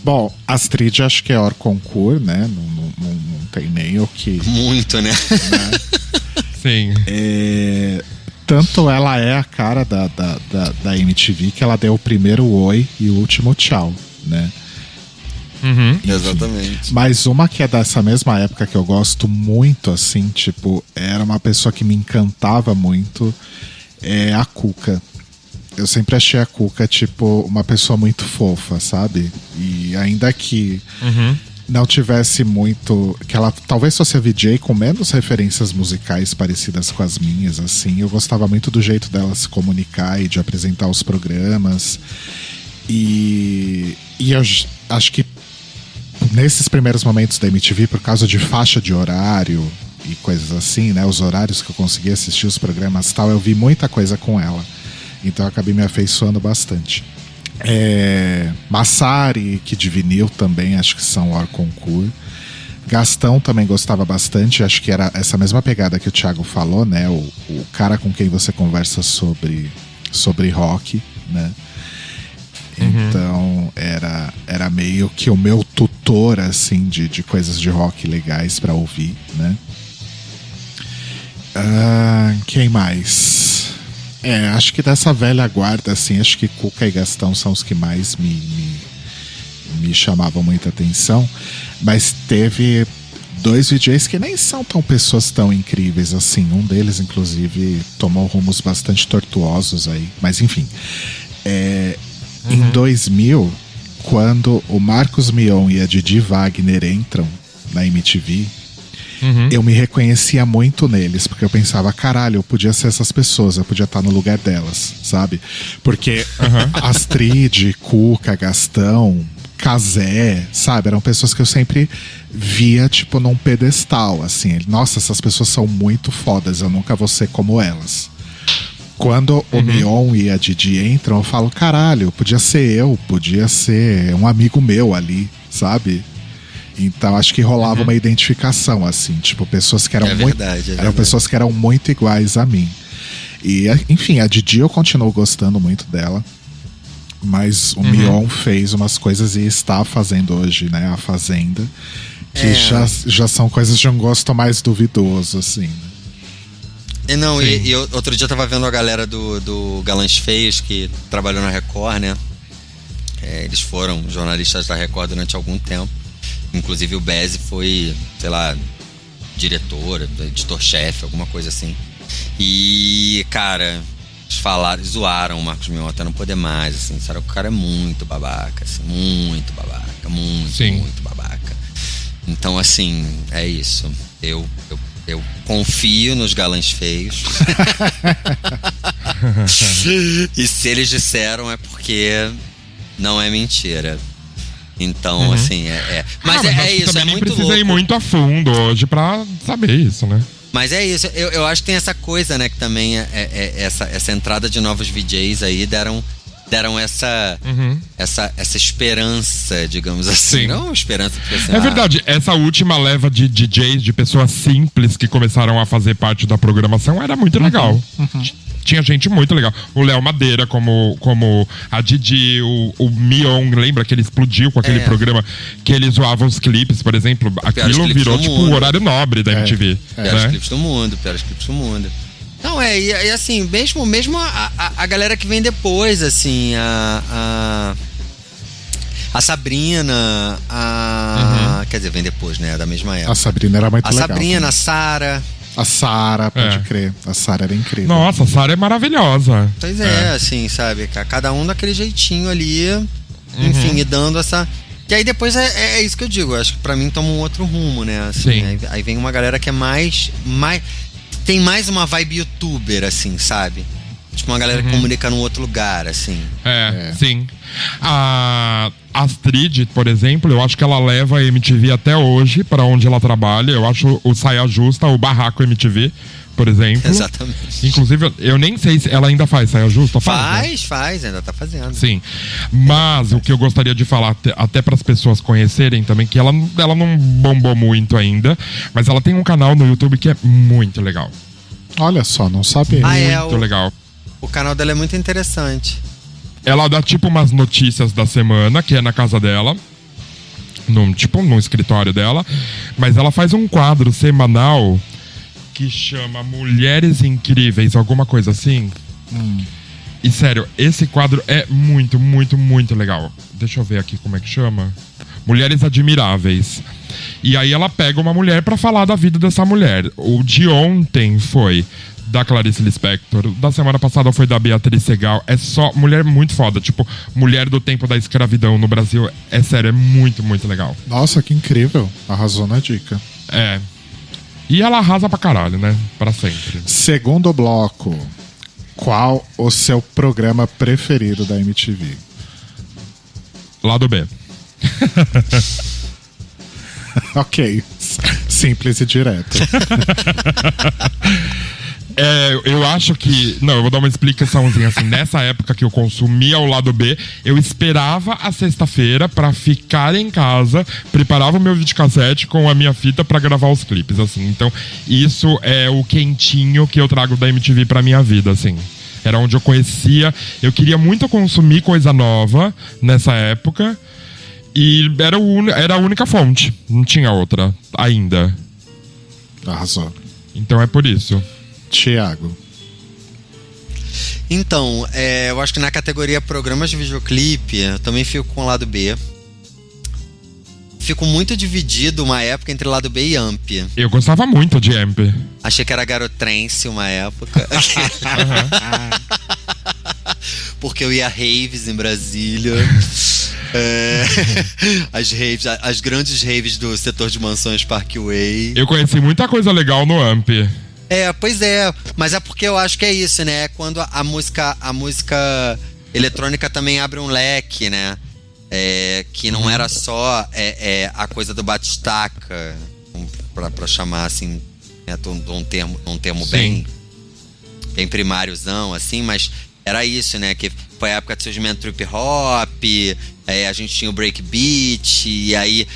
Speaker 1: Bom, Astrid acho que é hors concours, né? Não tem nem o que...
Speaker 2: Muito, né?
Speaker 3: Sim.
Speaker 1: Tanto ela é a cara da MTV que ela deu o primeiro oi e o último tchau, né?
Speaker 2: Exatamente.
Speaker 1: Mas uma que é dessa mesma época que eu gosto muito, assim, tipo, era uma pessoa que me encantava muito, é a Cuca. Eu sempre achei a Cuca, tipo, uma pessoa muito fofa, sabe? E ainda que não tivesse muito... Que ela talvez fosse a VJ com menos referências musicais parecidas com as minhas, assim. Eu gostava muito do jeito dela se comunicar e de apresentar os programas. E eu acho que nesses primeiros momentos da MTV, por causa de faixa de horário e coisas assim, né? Os horários que eu conseguia assistir os programas e tal, eu vi muita coisa com ela. Então eu acabei me afeiçoando bastante. Massari, Kid Vinil também, acho que são hors concours. Gastão também gostava bastante, acho que era essa mesma pegada que o Thiago falou, né? O cara com quem você conversa sobre rock, né? Então era meio que o meu tutor, assim, de coisas de rock legais pra ouvir, né? Quem mais? Acho que dessa velha guarda, assim, acho que Cuca e Gastão são os que mais me chamavam muita atenção. Mas teve 2 VJs que nem são pessoas tão incríveis assim. Um deles, inclusive, tomou rumos bastante tortuosos aí. Mas enfim. Em 2000, quando o Marcos Mion e a Didi Wagner entram na MTV, eu me reconhecia muito neles, porque eu pensava, caralho, eu podia ser essas pessoas, eu podia estar no lugar delas, sabe? Porque Astrid, Cuca, Gastão, Cazé, sabe? Eram pessoas que eu sempre via, tipo, num pedestal, assim. Nossa, essas pessoas são muito fodas, eu nunca vou ser como elas. Quando o Mion e a Didi entram, eu falo, caralho, podia ser um amigo meu ali, sabe? Então acho que rolava uma identificação, assim, tipo, pessoas que eram eram pessoas que eram muito iguais a mim. E, enfim, a Didi eu continuo gostando muito dela. Mas o Mion fez umas coisas e está fazendo hoje, né? A Fazenda. Que já são coisas de um gosto mais duvidoso, assim.
Speaker 2: E outro dia eu tava vendo a galera do Galãs Feios, que trabalhou na Record, né? Eles foram jornalistas da Record durante algum tempo. Inclusive o Bezzi foi, sei lá, diretor, editor-chefe, alguma coisa assim. E, cara, eles zoaram o Marcos Mion até não poder mais, assim, sabe? O cara é muito babaca, assim, muito babaca, muito babaca. Então, assim, é isso. Eu confio nos Galãs Feios. E se eles disseram é porque não é mentira. Então, assim, Mas é isso,
Speaker 3: também
Speaker 2: é muito
Speaker 3: precisei
Speaker 2: louco.
Speaker 3: ir muito a fundo hoje pra saber isso, né?
Speaker 2: Mas é isso, eu acho que tem essa coisa, né, que também essa entrada de novos VJs aí deram essa esperança, digamos assim.
Speaker 3: Sim.
Speaker 2: Não esperança, porque assim,
Speaker 3: verdade, essa última leva de DJs, de pessoas simples que começaram a fazer parte da programação, era muito legal. Tinha gente muito legal. O Léo Madeira, como a Didi, o Mion, lembra que ele explodiu com aquele programa que ele zoava os clipes, por exemplo? Aquilo virou tipo o horário nobre da MTV.
Speaker 2: Piores clipes do mundo. Não, e assim, mesmo a galera que vem depois, assim, a Sabrina, quer dizer, vem depois, né, da mesma época.
Speaker 1: A Sabrina era muito legal.
Speaker 2: A Sabrina, a Sara.
Speaker 1: A Sara, pode crer. A Sara era incrível.
Speaker 3: Nossa, a Sara é maravilhosa.
Speaker 2: Pois assim, sabe? Cada um daquele jeitinho ali, enfim, e dando essa... E aí depois é isso que eu digo, eu acho que pra mim toma um outro rumo, né? Assim, aí vem uma galera que é mais... Tem mais uma vibe youtuber, assim, sabe? Tipo, uma galera que comunica num outro lugar, assim.
Speaker 3: Sim. A Astrid, por exemplo, eu acho que ela leva a MTV até hoje pra onde ela trabalha. Eu acho o Saia Justa, o Barraco MTV, por exemplo.
Speaker 2: Exatamente.
Speaker 3: Inclusive, eu nem sei se ela ainda faz Saia Justa.
Speaker 2: Faz, ainda tá fazendo.
Speaker 3: Sim. Mas o que eu gostaria de falar, até para as pessoas conhecerem também, que ela não bombou muito ainda, mas ela tem um canal no YouTube que é muito legal.
Speaker 1: Olha só, não sabia.
Speaker 3: Muito legal.
Speaker 2: O canal dela é muito interessante.
Speaker 3: Ela dá tipo umas notícias da semana, que é na casa dela, no escritório dela, mas ela faz um quadro semanal que chama Mulheres Incríveis, alguma coisa assim. E sério, esse quadro é muito, muito, muito legal. Deixa eu ver aqui como é que chama. Mulheres Admiráveis. E aí ela pega uma mulher pra falar da vida dessa mulher. O de ontem foi da Clarice Lispector, da semana passada foi da Beatriz Segal. É só mulher muito foda, tipo, mulher do tempo da escravidão no Brasil. É sério, é muito, muito legal.
Speaker 1: Nossa, que incrível. Arrasou na dica.
Speaker 3: E ela arrasa pra caralho, né? Pra sempre.
Speaker 1: Segundo bloco, qual o seu programa preferido da MTV?
Speaker 3: Lado B.
Speaker 1: Ok. Simples e direto.
Speaker 3: Eu acho que... Não, eu vou dar uma explicaçãozinha assim. Nessa época que eu consumia o lado B, eu esperava a sexta-feira pra ficar em casa, preparava o meu videocassete com a minha fita pra gravar os clipes, assim. Então, isso é o quentinho que eu trago da MTV pra minha vida, assim. Era onde eu conhecia... Eu queria muito consumir coisa nova nessa época. E era a única fonte. Não tinha outra ainda.
Speaker 1: Arrasou.
Speaker 3: Então é por isso.
Speaker 1: Tiago.
Speaker 2: Então, eu acho que na categoria programas de videoclipe, eu também fico com o lado B. Fico muito dividido uma época entre lado B e Amp.
Speaker 3: Eu gostava muito de Amp.
Speaker 2: Achei que era Garotrance uma época. Porque eu ia a raves em Brasília. As grandes raves do setor de mansões Parkway.
Speaker 3: Eu conheci muita coisa legal no Amp.
Speaker 2: Pois é, mas é porque eu acho que é isso, né? Quando a música eletrônica também abre um leque, né? Que não era só a coisa do batistaca, pra chamar assim, né? um termo bem primáriozão, assim, mas era isso, né? Que foi a época de surgimento do trip hop, a gente tinha o breakbeat, e aí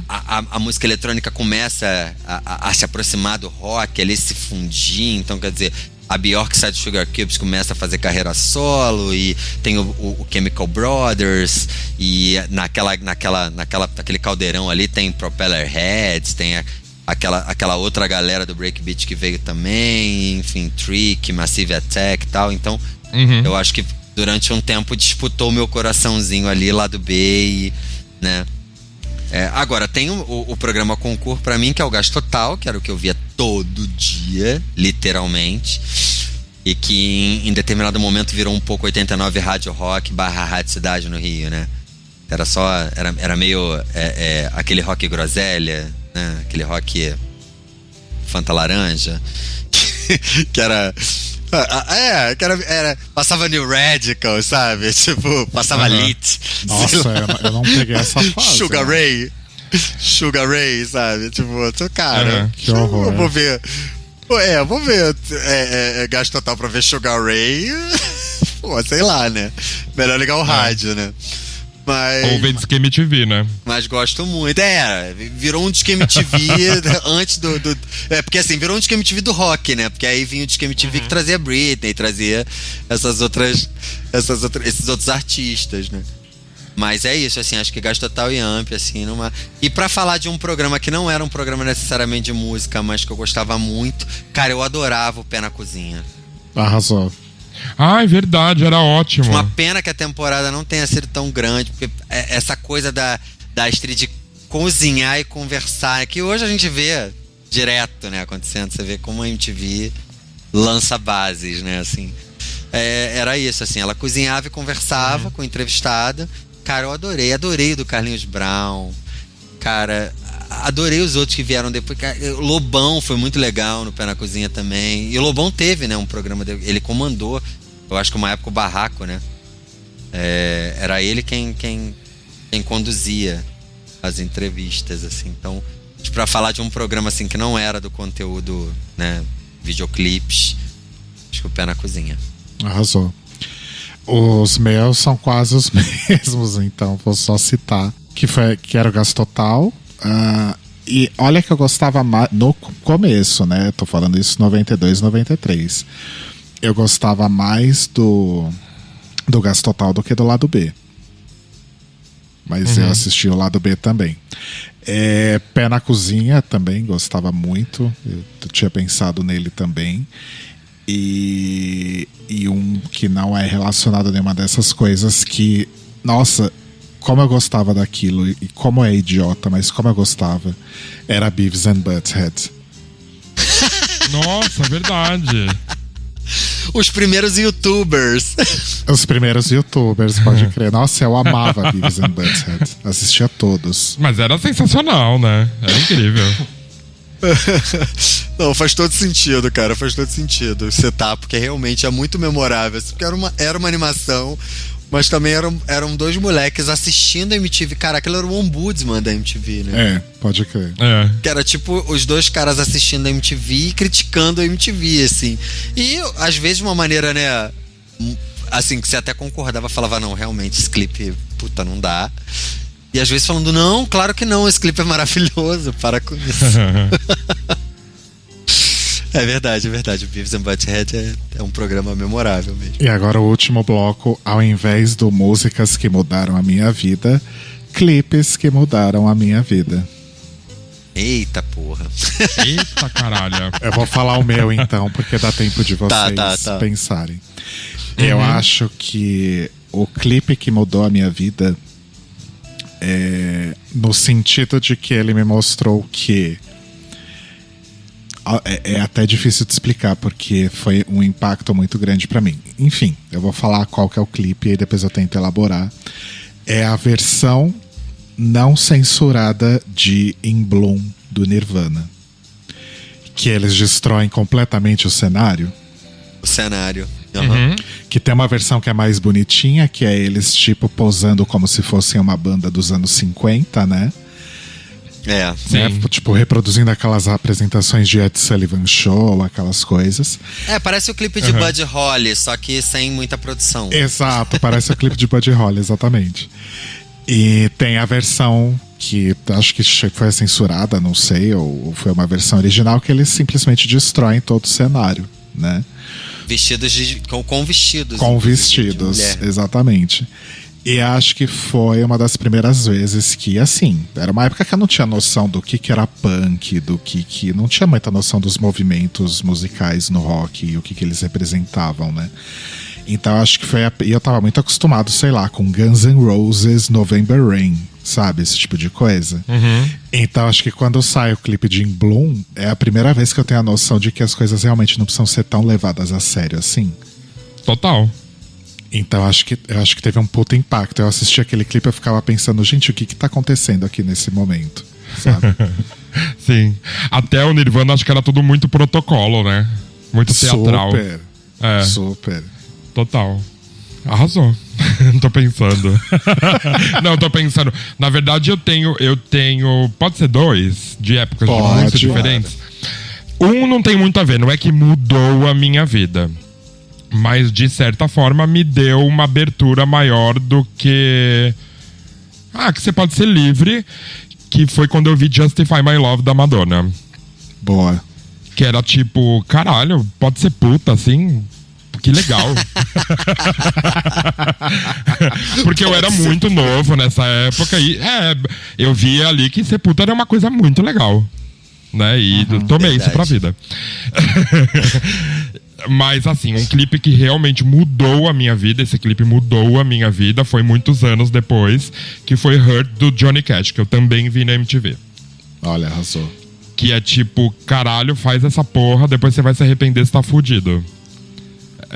Speaker 2: a música eletrônica começa a se aproximar do rock, ali se fundir. Então, quer dizer, a Bjork sai do Sugar Cubes, começa a fazer carreira solo, e tem o Chemical Brothers, e naquele caldeirão ali tem Propeller Heads, tem aquela outra galera do breakbeat que veio também, enfim, Trick, Massive Attack e tal. Então, eu acho que durante um tempo disputou o meu coraçãozinho ali, lado B, e, né? Agora, tem o programa Concurso pra mim, que é o Gás Total, que era o que eu via todo dia, literalmente. E que em determinado momento virou um pouco 89 Rádio Rock / Rádio Cidade no Rio, né? Era meio aquele rock groselha, né? Aquele rock Fanta Laranja, que era... passava New Radical, sabe? Tipo, passava Lit.
Speaker 1: Nossa, eu não peguei essa fase.
Speaker 2: Sugar Ray, sabe? Tipo, cara,
Speaker 1: que horror.
Speaker 2: Eu vou ver. Vou ver Gás Total pra ver Sugar Ray. Pô, sei lá, né? Melhor ligar o rádio, né?
Speaker 3: Ou ver Disque MTV, né?
Speaker 2: Mas gosto muito. Virou um Disque MTV antes do... porque assim, virou um Disque MTV do rock, né? Porque aí vinha o Disque MTV que trazia Britney, trazia esses outros artistas, né? Mas é isso, assim, acho que Gás Total e Amp, assim, numa... E pra falar de um programa que não era um programa necessariamente de música, mas que eu gostava muito, cara, eu adorava o Pé na Cozinha.
Speaker 1: Arrasou.
Speaker 3: É verdade, era ótimo.
Speaker 2: Uma pena que a temporada não tenha sido tão grande, porque essa coisa da Astrid de cozinhar e conversar, que hoje a gente vê direto, né, acontecendo. Você vê como a MTV lança bases, né, assim. Era isso, assim, ela cozinhava e conversava com o entrevistado. Cara, eu adorei o do Carlinhos Brown. Cara, adorei os outros que vieram depois. O Lobão foi muito legal no Pé na Cozinha também. E o Lobão teve, né, um programa dele. Ele comandou, eu acho que uma época, o Barraco, né? Era ele quem conduzia as entrevistas, assim. Então, pra falar de um programa assim que não era do conteúdo, né, videoclipes, acho que o Pé na Cozinha.
Speaker 1: Arrasou. Os meus são quase os mesmos, então vou só citar que era o Gás Total. E olha que eu gostava mais no começo, né? Tô falando isso 92, 93. Eu gostava mais do Gás Total do que do lado B. Mas eu assisti o lado B também. Pé na Cozinha também gostava muito. Eu tinha pensado nele também. E um que não é relacionado a nenhuma dessas coisas, que, nossa, como eu gostava daquilo, e como é idiota, mas como eu gostava, era Beavis and Butthead.
Speaker 3: Nossa, verdade.
Speaker 2: Os primeiros youtubers.
Speaker 1: Os primeiros youtubers, pode crer. Nossa, eu amava Beavis and Butthead. Assistia todos.
Speaker 3: Mas era sensacional, né? Era incrível.
Speaker 2: Não, faz todo sentido, cara. Faz todo sentido o setup, porque realmente é muito memorável. Porque era uma animação Mas também eram dois moleques assistindo a MTV. Cara, aquele era o ombudsman da MTV, né?
Speaker 1: É, pode crer.
Speaker 3: É.
Speaker 2: Que era tipo os dois caras assistindo a MTV e criticando a MTV, assim. E às vezes de uma maneira, né? Assim, que você até concordava, falava, não, realmente, esse clipe, puta, não dá. E às vezes falando, não, claro que não, esse clipe é maravilhoso, para com isso. É verdade. O Beavis and Butthead é um programa memorável mesmo.
Speaker 1: E agora o último bloco, ao invés do músicas que mudaram a minha vida, clipes que mudaram a minha vida.
Speaker 2: Eita porra.
Speaker 3: Eita caralho.
Speaker 1: Eu vou falar o meu então, porque dá tempo de vocês
Speaker 2: Tá.
Speaker 1: pensarem. Eu acho que o clipe que mudou a minha vida é no sentido de que ele me mostrou que é até difícil de explicar, porque foi um impacto muito grande pra mim. Enfim, eu vou falar qual que é o clipe e depois eu tento elaborar. É a versão não censurada de In Bloom, do Nirvana. Que eles destroem completamente o cenário.
Speaker 2: O cenário.
Speaker 1: Que tem uma versão que é mais bonitinha, que é eles, tipo, posando como se fossem uma banda dos anos 50, né?
Speaker 2: É.
Speaker 1: Né? Tipo, reproduzindo aquelas apresentações de Ed Sullivan Show, aquelas coisas.
Speaker 2: É, parece o clipe de Buddy Holly, só que sem muita produção.
Speaker 1: Exato, parece o clipe de Buddy Holly, exatamente. E tem a versão que acho que foi censurada, não sei, ou foi uma versão original, que eles simplesmente destroem todo o cenário, né?
Speaker 2: Vestidos com vestidos.
Speaker 1: Com
Speaker 2: inclusive,
Speaker 1: vestidos,
Speaker 2: de mulher.
Speaker 1: exatamente. E acho que foi uma das primeiras vezes que, assim, era uma época que eu não tinha noção do que era punk, do que não tinha muita noção dos movimentos musicais no rock e o que eles representavam, né? Então acho que foi. E eu tava muito acostumado, sei lá, com Guns N' Roses, November Rain, sabe? Esse tipo de coisa. Então acho que quando sai o clipe de In Bloom, é a primeira vez que eu tenho a noção de que as coisas realmente não precisam ser tão levadas a sério assim.
Speaker 3: Total.
Speaker 1: Então eu acho que teve um puta impacto. Eu assisti aquele clipe e eu ficava pensando, gente, o que tá acontecendo aqui nesse momento? Sabe?
Speaker 3: Sim. Até o Nirvana acho que era tudo muito protocolo, né? Muito teatral.
Speaker 1: Super.
Speaker 3: É.
Speaker 1: Super.
Speaker 3: Total. Arrasou. Tô pensando. Não, tô pensando. Na verdade, eu tenho. Pode ser dois de épocas muito diferentes. Um não tem muito a ver, não é que mudou a minha vida. Mas, de certa forma, me deu uma abertura maior do que... que você pode ser livre. Que foi quando eu vi Justify My Love, da Madonna.
Speaker 1: Boa.
Speaker 3: Que era tipo, caralho, pode ser puta, assim... Que legal. Porque eu era muito novo nessa época e eu via ali que ser puta era uma coisa muito legal. Né? E tomei isso pra vida. Mas assim, um clipe que realmente mudou a minha vida, esse clipe mudou a minha vida, foi muitos anos depois, que foi Hurt, do Johnny Cash, que eu também vi na MTV.
Speaker 1: Olha, arrasou.
Speaker 3: Que é tipo, caralho, faz essa porra, depois você vai se arrepender se tá fudido.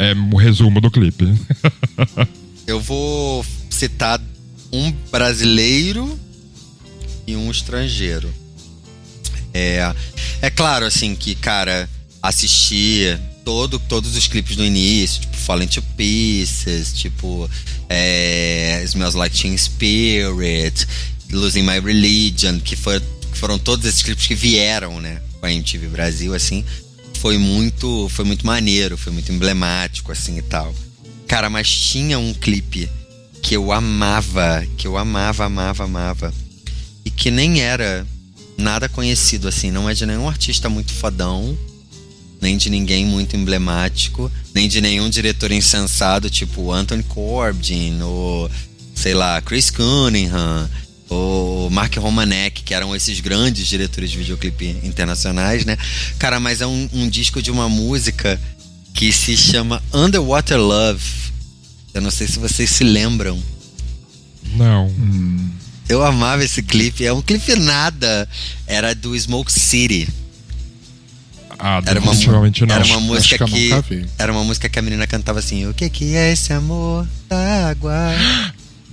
Speaker 3: É o resumo do clipe.
Speaker 2: Eu vou citar um brasileiro e um estrangeiro. É claro, assim, que, cara, assisti todos os clipes do início, tipo Falling to Pieces, tipo Smells Like Teen Spirit, Losing My Religion, que foram todos esses clipes que vieram, né, com a MTV Brasil, assim. Foi muito maneiro, foi muito emblemático, assim, e tal. Cara, mas tinha um clipe que eu amava, amava, e que nem era nada conhecido, assim, não é de nenhum artista muito fodão, nem de ninguém muito emblemático, nem de nenhum diretor insensado, tipo Anthony Corbijn, ou, sei lá, Chris Cunningham, ou Mark Romanek, que eram esses grandes diretores de videoclipe internacionais, né? Cara, mas é um disco de uma música que se chama Underwater Love. Eu não sei se vocês se lembram.
Speaker 3: Não.
Speaker 2: Eu amava esse clipe. É um clipe nada. Era do Smoke City.
Speaker 3: Definitivamente não.
Speaker 2: Era uma música
Speaker 1: Acho que eu nunca vi.
Speaker 2: Era uma música que a menina cantava assim: o que é esse amor da água?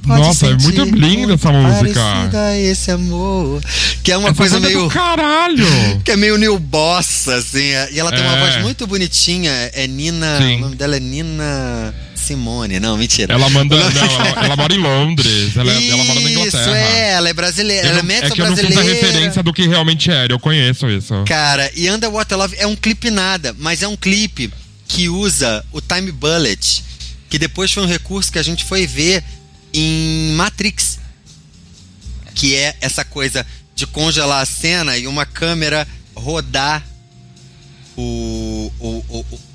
Speaker 2: Pode
Speaker 3: Nossa, é muito linda essa música.
Speaker 2: Parecida a esse amor. Que é uma
Speaker 3: Essa
Speaker 2: coisa
Speaker 3: banda
Speaker 2: meio...
Speaker 3: do caralho!
Speaker 2: Que é meio New Bossa, assim. E ela tem uma voz muito bonitinha. É Nina...
Speaker 3: Sim.
Speaker 2: O nome dela é Nina... Simone, não, mentira.
Speaker 3: Ela manda. Não, ela mora em Londres. Ela mora na Inglaterra.
Speaker 2: Isso, ela é brasileira. Ela é
Speaker 3: É que eu
Speaker 2: brasileira.
Speaker 3: não fiz a referência do que realmente era. Eu conheço isso.
Speaker 2: Cara, e Underwater Love é um clipe nada, mas é um clipe que usa o time bullet, que depois foi um recurso que a gente foi ver em Matrix. Que é essa coisa de congelar a cena e uma câmera rodar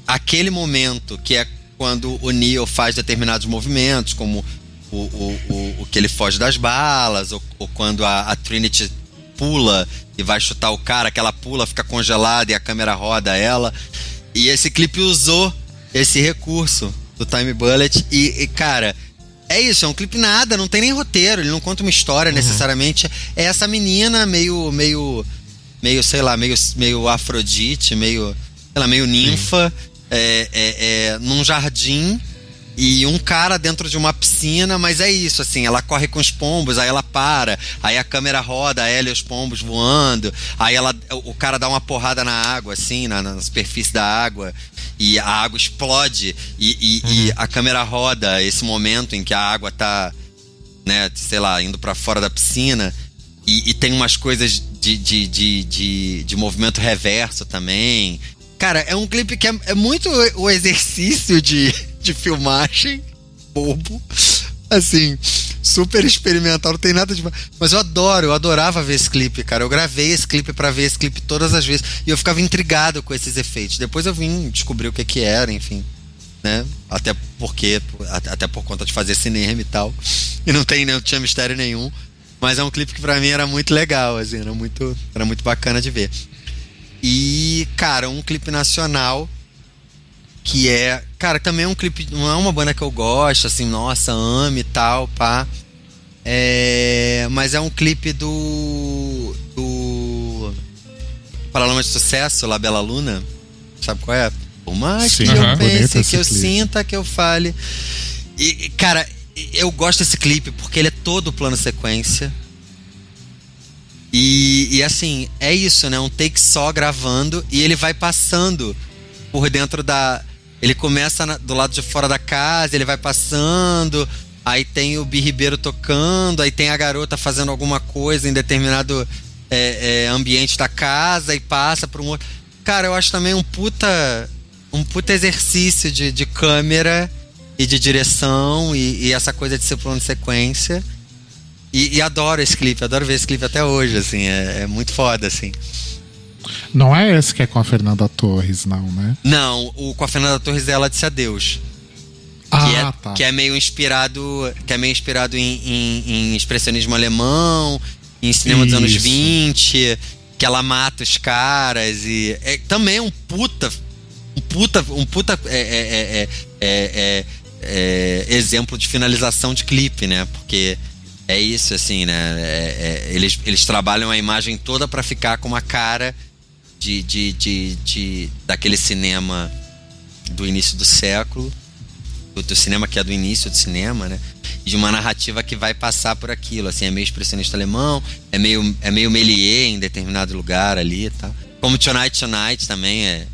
Speaker 2: aquele momento, que é quando o Neo faz determinados movimentos, como o que ele foge das balas, ou quando a Trinity pula e vai chutar o cara, que ela pula, fica congelada e a câmera roda ela. E esse clipe usou esse recurso do time bullet e cara, é isso, é um clipe nada, não tem nem roteiro, ele não conta uma história necessariamente. É essa menina meio, sei lá, meio Afrodite, meio ninfa, num jardim, e um cara dentro de uma piscina, mas é isso, assim, ela corre com os pombos, aí ela para, aí a câmera roda ela e os pombos voando, aí o cara dá uma porrada na água, assim, na superfície da água, e a água explode, e a câmera roda esse momento em que a água tá, né, sei lá, indo pra fora da piscina, e tem umas coisas de movimento reverso também. Cara, é um clipe que é muito o exercício de filmagem bobo, assim, super experimental, não tem nada de... Mas eu adorava ver esse clipe, cara. Eu gravei esse clipe pra ver esse clipe todas as vezes, e eu ficava intrigado com esses efeitos. Depois eu vim descobrir o que era, enfim, né? Até por conta de fazer cinema e tal, e não tinha mistério nenhum. Mas é um clipe que pra mim era muito legal, assim, era muito bacana de ver. E, cara, um clipe nacional que é... Cara, também é um clipe... Não é uma banda que eu gosto, assim, nossa, ame e tal, pá. Mas é um clipe do Paralamas de Sucesso, La Bella Luna. Sabe qual é? Por mais que eu pense, que eu sinta, que eu fale. E, cara, eu gosto desse clipe porque ele é todo plano sequência. E assim, é isso, né? Um take só gravando, e ele vai passando por dentro ele começa do lado de fora da casa, ele vai passando, aí tem o Bi Ribeiro tocando, aí tem a garota fazendo alguma coisa em determinado ambiente da casa e passa para um outro. Cara, eu acho também um puta exercício de câmera e de direção e essa coisa de ser plano de sequência. E adoro esse clipe, adoro ver esse clipe até hoje, assim, é muito foda, assim.
Speaker 1: Não é esse que é com a Fernanda Torres, não, né?
Speaker 2: Não, com a Fernanda Torres é Ela Disse Adeus.
Speaker 1: Tá.
Speaker 2: Que é meio inspirado em expressionismo alemão, em cinema dos anos 20, que ela mata os caras, e também é um puta exemplo de finalização de clipe, né? Porque é isso, assim, né? Eles trabalham a imagem toda pra ficar com uma cara daquele cinema do início do século, do cinema que é do início do cinema, né? De uma narrativa que vai passar por aquilo, assim, é meio expressionista alemão, é meio Méliès em determinado lugar ali e tal. Como Tonight também é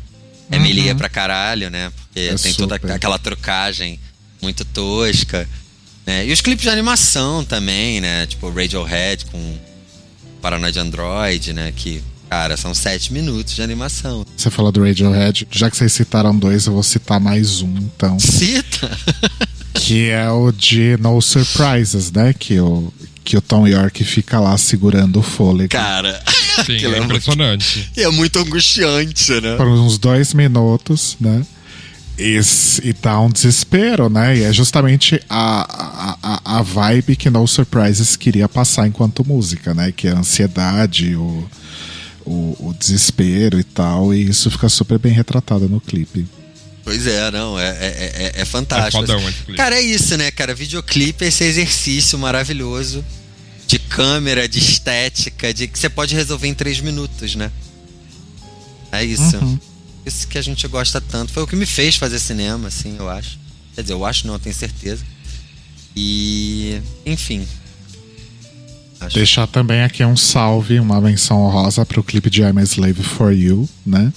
Speaker 2: Méliès pra caralho, né? Porque tem toda aquela trucagem muito tosca, né? E os clipes de animação também, né? Tipo Radiohead com Paranoid Android, né? Que, cara, são 7 minutos de animação.
Speaker 1: Você falou do Radiohead, já que vocês citaram 2, eu vou citar mais um, então.
Speaker 2: Cita!
Speaker 1: Que é o de No Surprises, né? Que o Tom York fica lá segurando o fôlego.
Speaker 2: Cara,
Speaker 3: sim, é impressionante.
Speaker 2: É muito angustiante, né?
Speaker 1: Por uns 2 minutos, né? E dá um desespero, né? E é justamente a vibe que No Surprises queria passar enquanto música, né? Que é a ansiedade, o desespero e tal. E isso fica super bem retratado no clipe.
Speaker 2: Pois é, não, é fantástico.
Speaker 3: É fodão esse clipe.
Speaker 2: Cara, é isso, né, cara? Videoclipe é esse exercício maravilhoso de câmera, de estética, de que você pode resolver em 3 minutos, né? É isso. Isso que a gente gosta tanto. Foi o que me fez fazer cinema, assim, eu acho. Quer dizer, eu acho não, eu tenho certeza. E, enfim.
Speaker 1: Deixar também aqui um salve, uma menção honrosa pro clipe de I'm a Slave for You, né?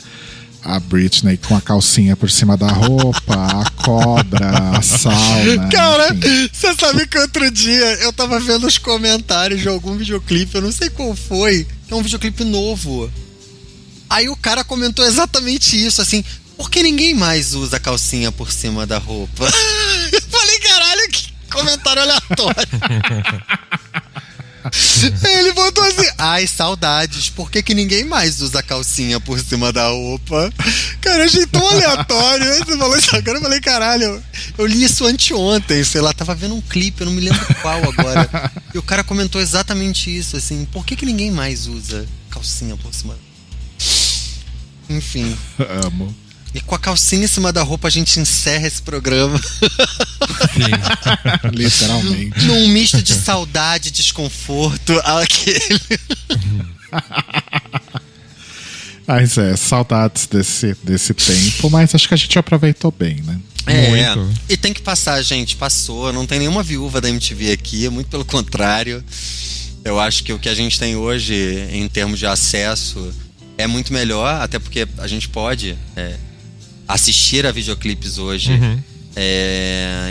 Speaker 1: a Britney com a calcinha por cima da roupa, a cobra, a sauna.
Speaker 2: Cara,
Speaker 1: enfim.
Speaker 2: você sabe que outro dia eu tava vendo os comentários de algum videoclipe, eu não sei qual foi, é um videoclipe novo. Aí o cara comentou exatamente isso, assim, por que ninguém mais usa a calcinha por cima da roupa? Eu falei, caralho, que comentário aleatório. Ele botou assim, ai, saudades, por que ninguém mais usa a calcinha por cima da roupa? Cara, eu achei tão aleatório. Aí você falou isso agora, eu falei, caralho, eu li isso anteontem, sei lá, tava vendo um clipe, eu não me lembro qual agora. E o cara comentou exatamente isso, assim, por que ninguém mais usa calcinha por cima? Enfim.
Speaker 1: Amo.
Speaker 2: E com a calcinha em cima da roupa a gente encerra esse programa.
Speaker 3: Sim.
Speaker 1: Literalmente.
Speaker 2: Num misto de saudade e desconforto. Aquele.
Speaker 1: Mas saudades desse tempo, mas acho que a gente aproveitou bem, né?
Speaker 3: Muito.
Speaker 2: E tem que passar, gente. Passou. Não tem nenhuma viúva da MTV aqui. Muito pelo contrário. Eu acho que o que a gente tem hoje, em termos de acesso, é muito melhor. Até porque a gente pode assistir a videoclipes hoje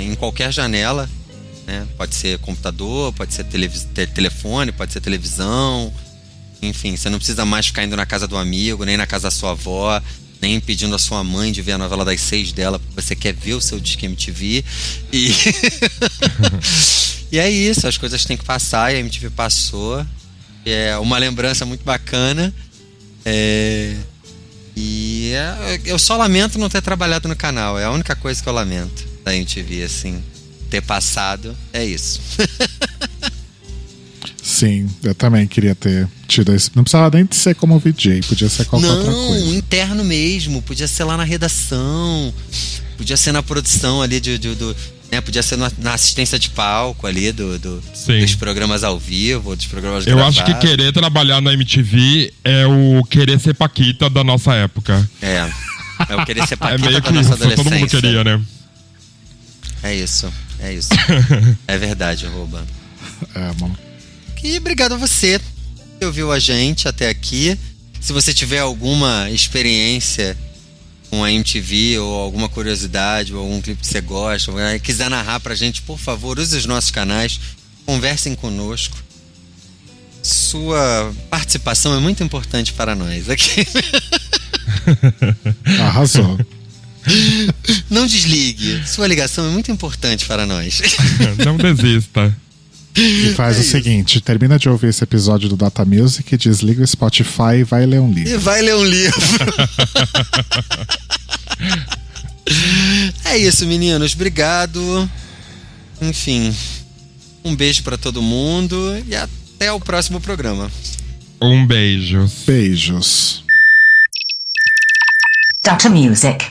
Speaker 2: em qualquer janela, né? Pode ser computador, pode ser telefone, pode ser televisão. Enfim, você não precisa mais ficar indo na casa do amigo, nem na casa da sua avó, nem pedindo a sua mãe de ver a novela das 6 dela, porque você quer ver o seu Disque MTV. E é isso, as coisas têm que passar, e a MTV passou. É uma lembrança muito bacana. E eu só lamento não ter trabalhado no canal. É a única coisa que eu lamento da MTV, assim. Ter passado, é isso.
Speaker 1: Sim, eu também queria ter tido esse. Não precisava nem de ser como VJ, podia ser qualquer outra coisa.
Speaker 2: Não, interno mesmo. Podia ser lá na redação, podia ser na produção ali né, podia ser na assistência de palco ali dos programas ao vivo, dos programas gravados.
Speaker 3: Eu acho que querer trabalhar na MTV é o querer ser Paquita da nossa época.
Speaker 2: É o querer ser Paquita
Speaker 3: meio
Speaker 2: da
Speaker 3: que
Speaker 2: nossa
Speaker 3: isso, todo
Speaker 2: adolescência.
Speaker 3: mundo queria, né?
Speaker 2: É isso. É verdade, arroba.
Speaker 1: Mano.
Speaker 2: E obrigado a você que ouviu a gente até aqui. Se você tiver alguma experiência com a MTV ou alguma curiosidade ou algum clipe que você gosta, ou quiser narrar pra gente, por favor, use os nossos canais, conversem conosco. Sua participação é muito importante para nós aqui.
Speaker 1: Arrasou.
Speaker 2: Não desligue, sua ligação é muito importante para nós.
Speaker 3: Não desista.
Speaker 1: E faz o seguinte, termina de ouvir esse episódio do Data Music, desliga o Spotify e vai ler um livro.
Speaker 2: E vai ler um livro. É isso, meninos. Obrigado. Enfim, um beijo pra todo mundo e até o próximo programa.
Speaker 3: Beijos.
Speaker 1: Beijos.
Speaker 4: Data Music.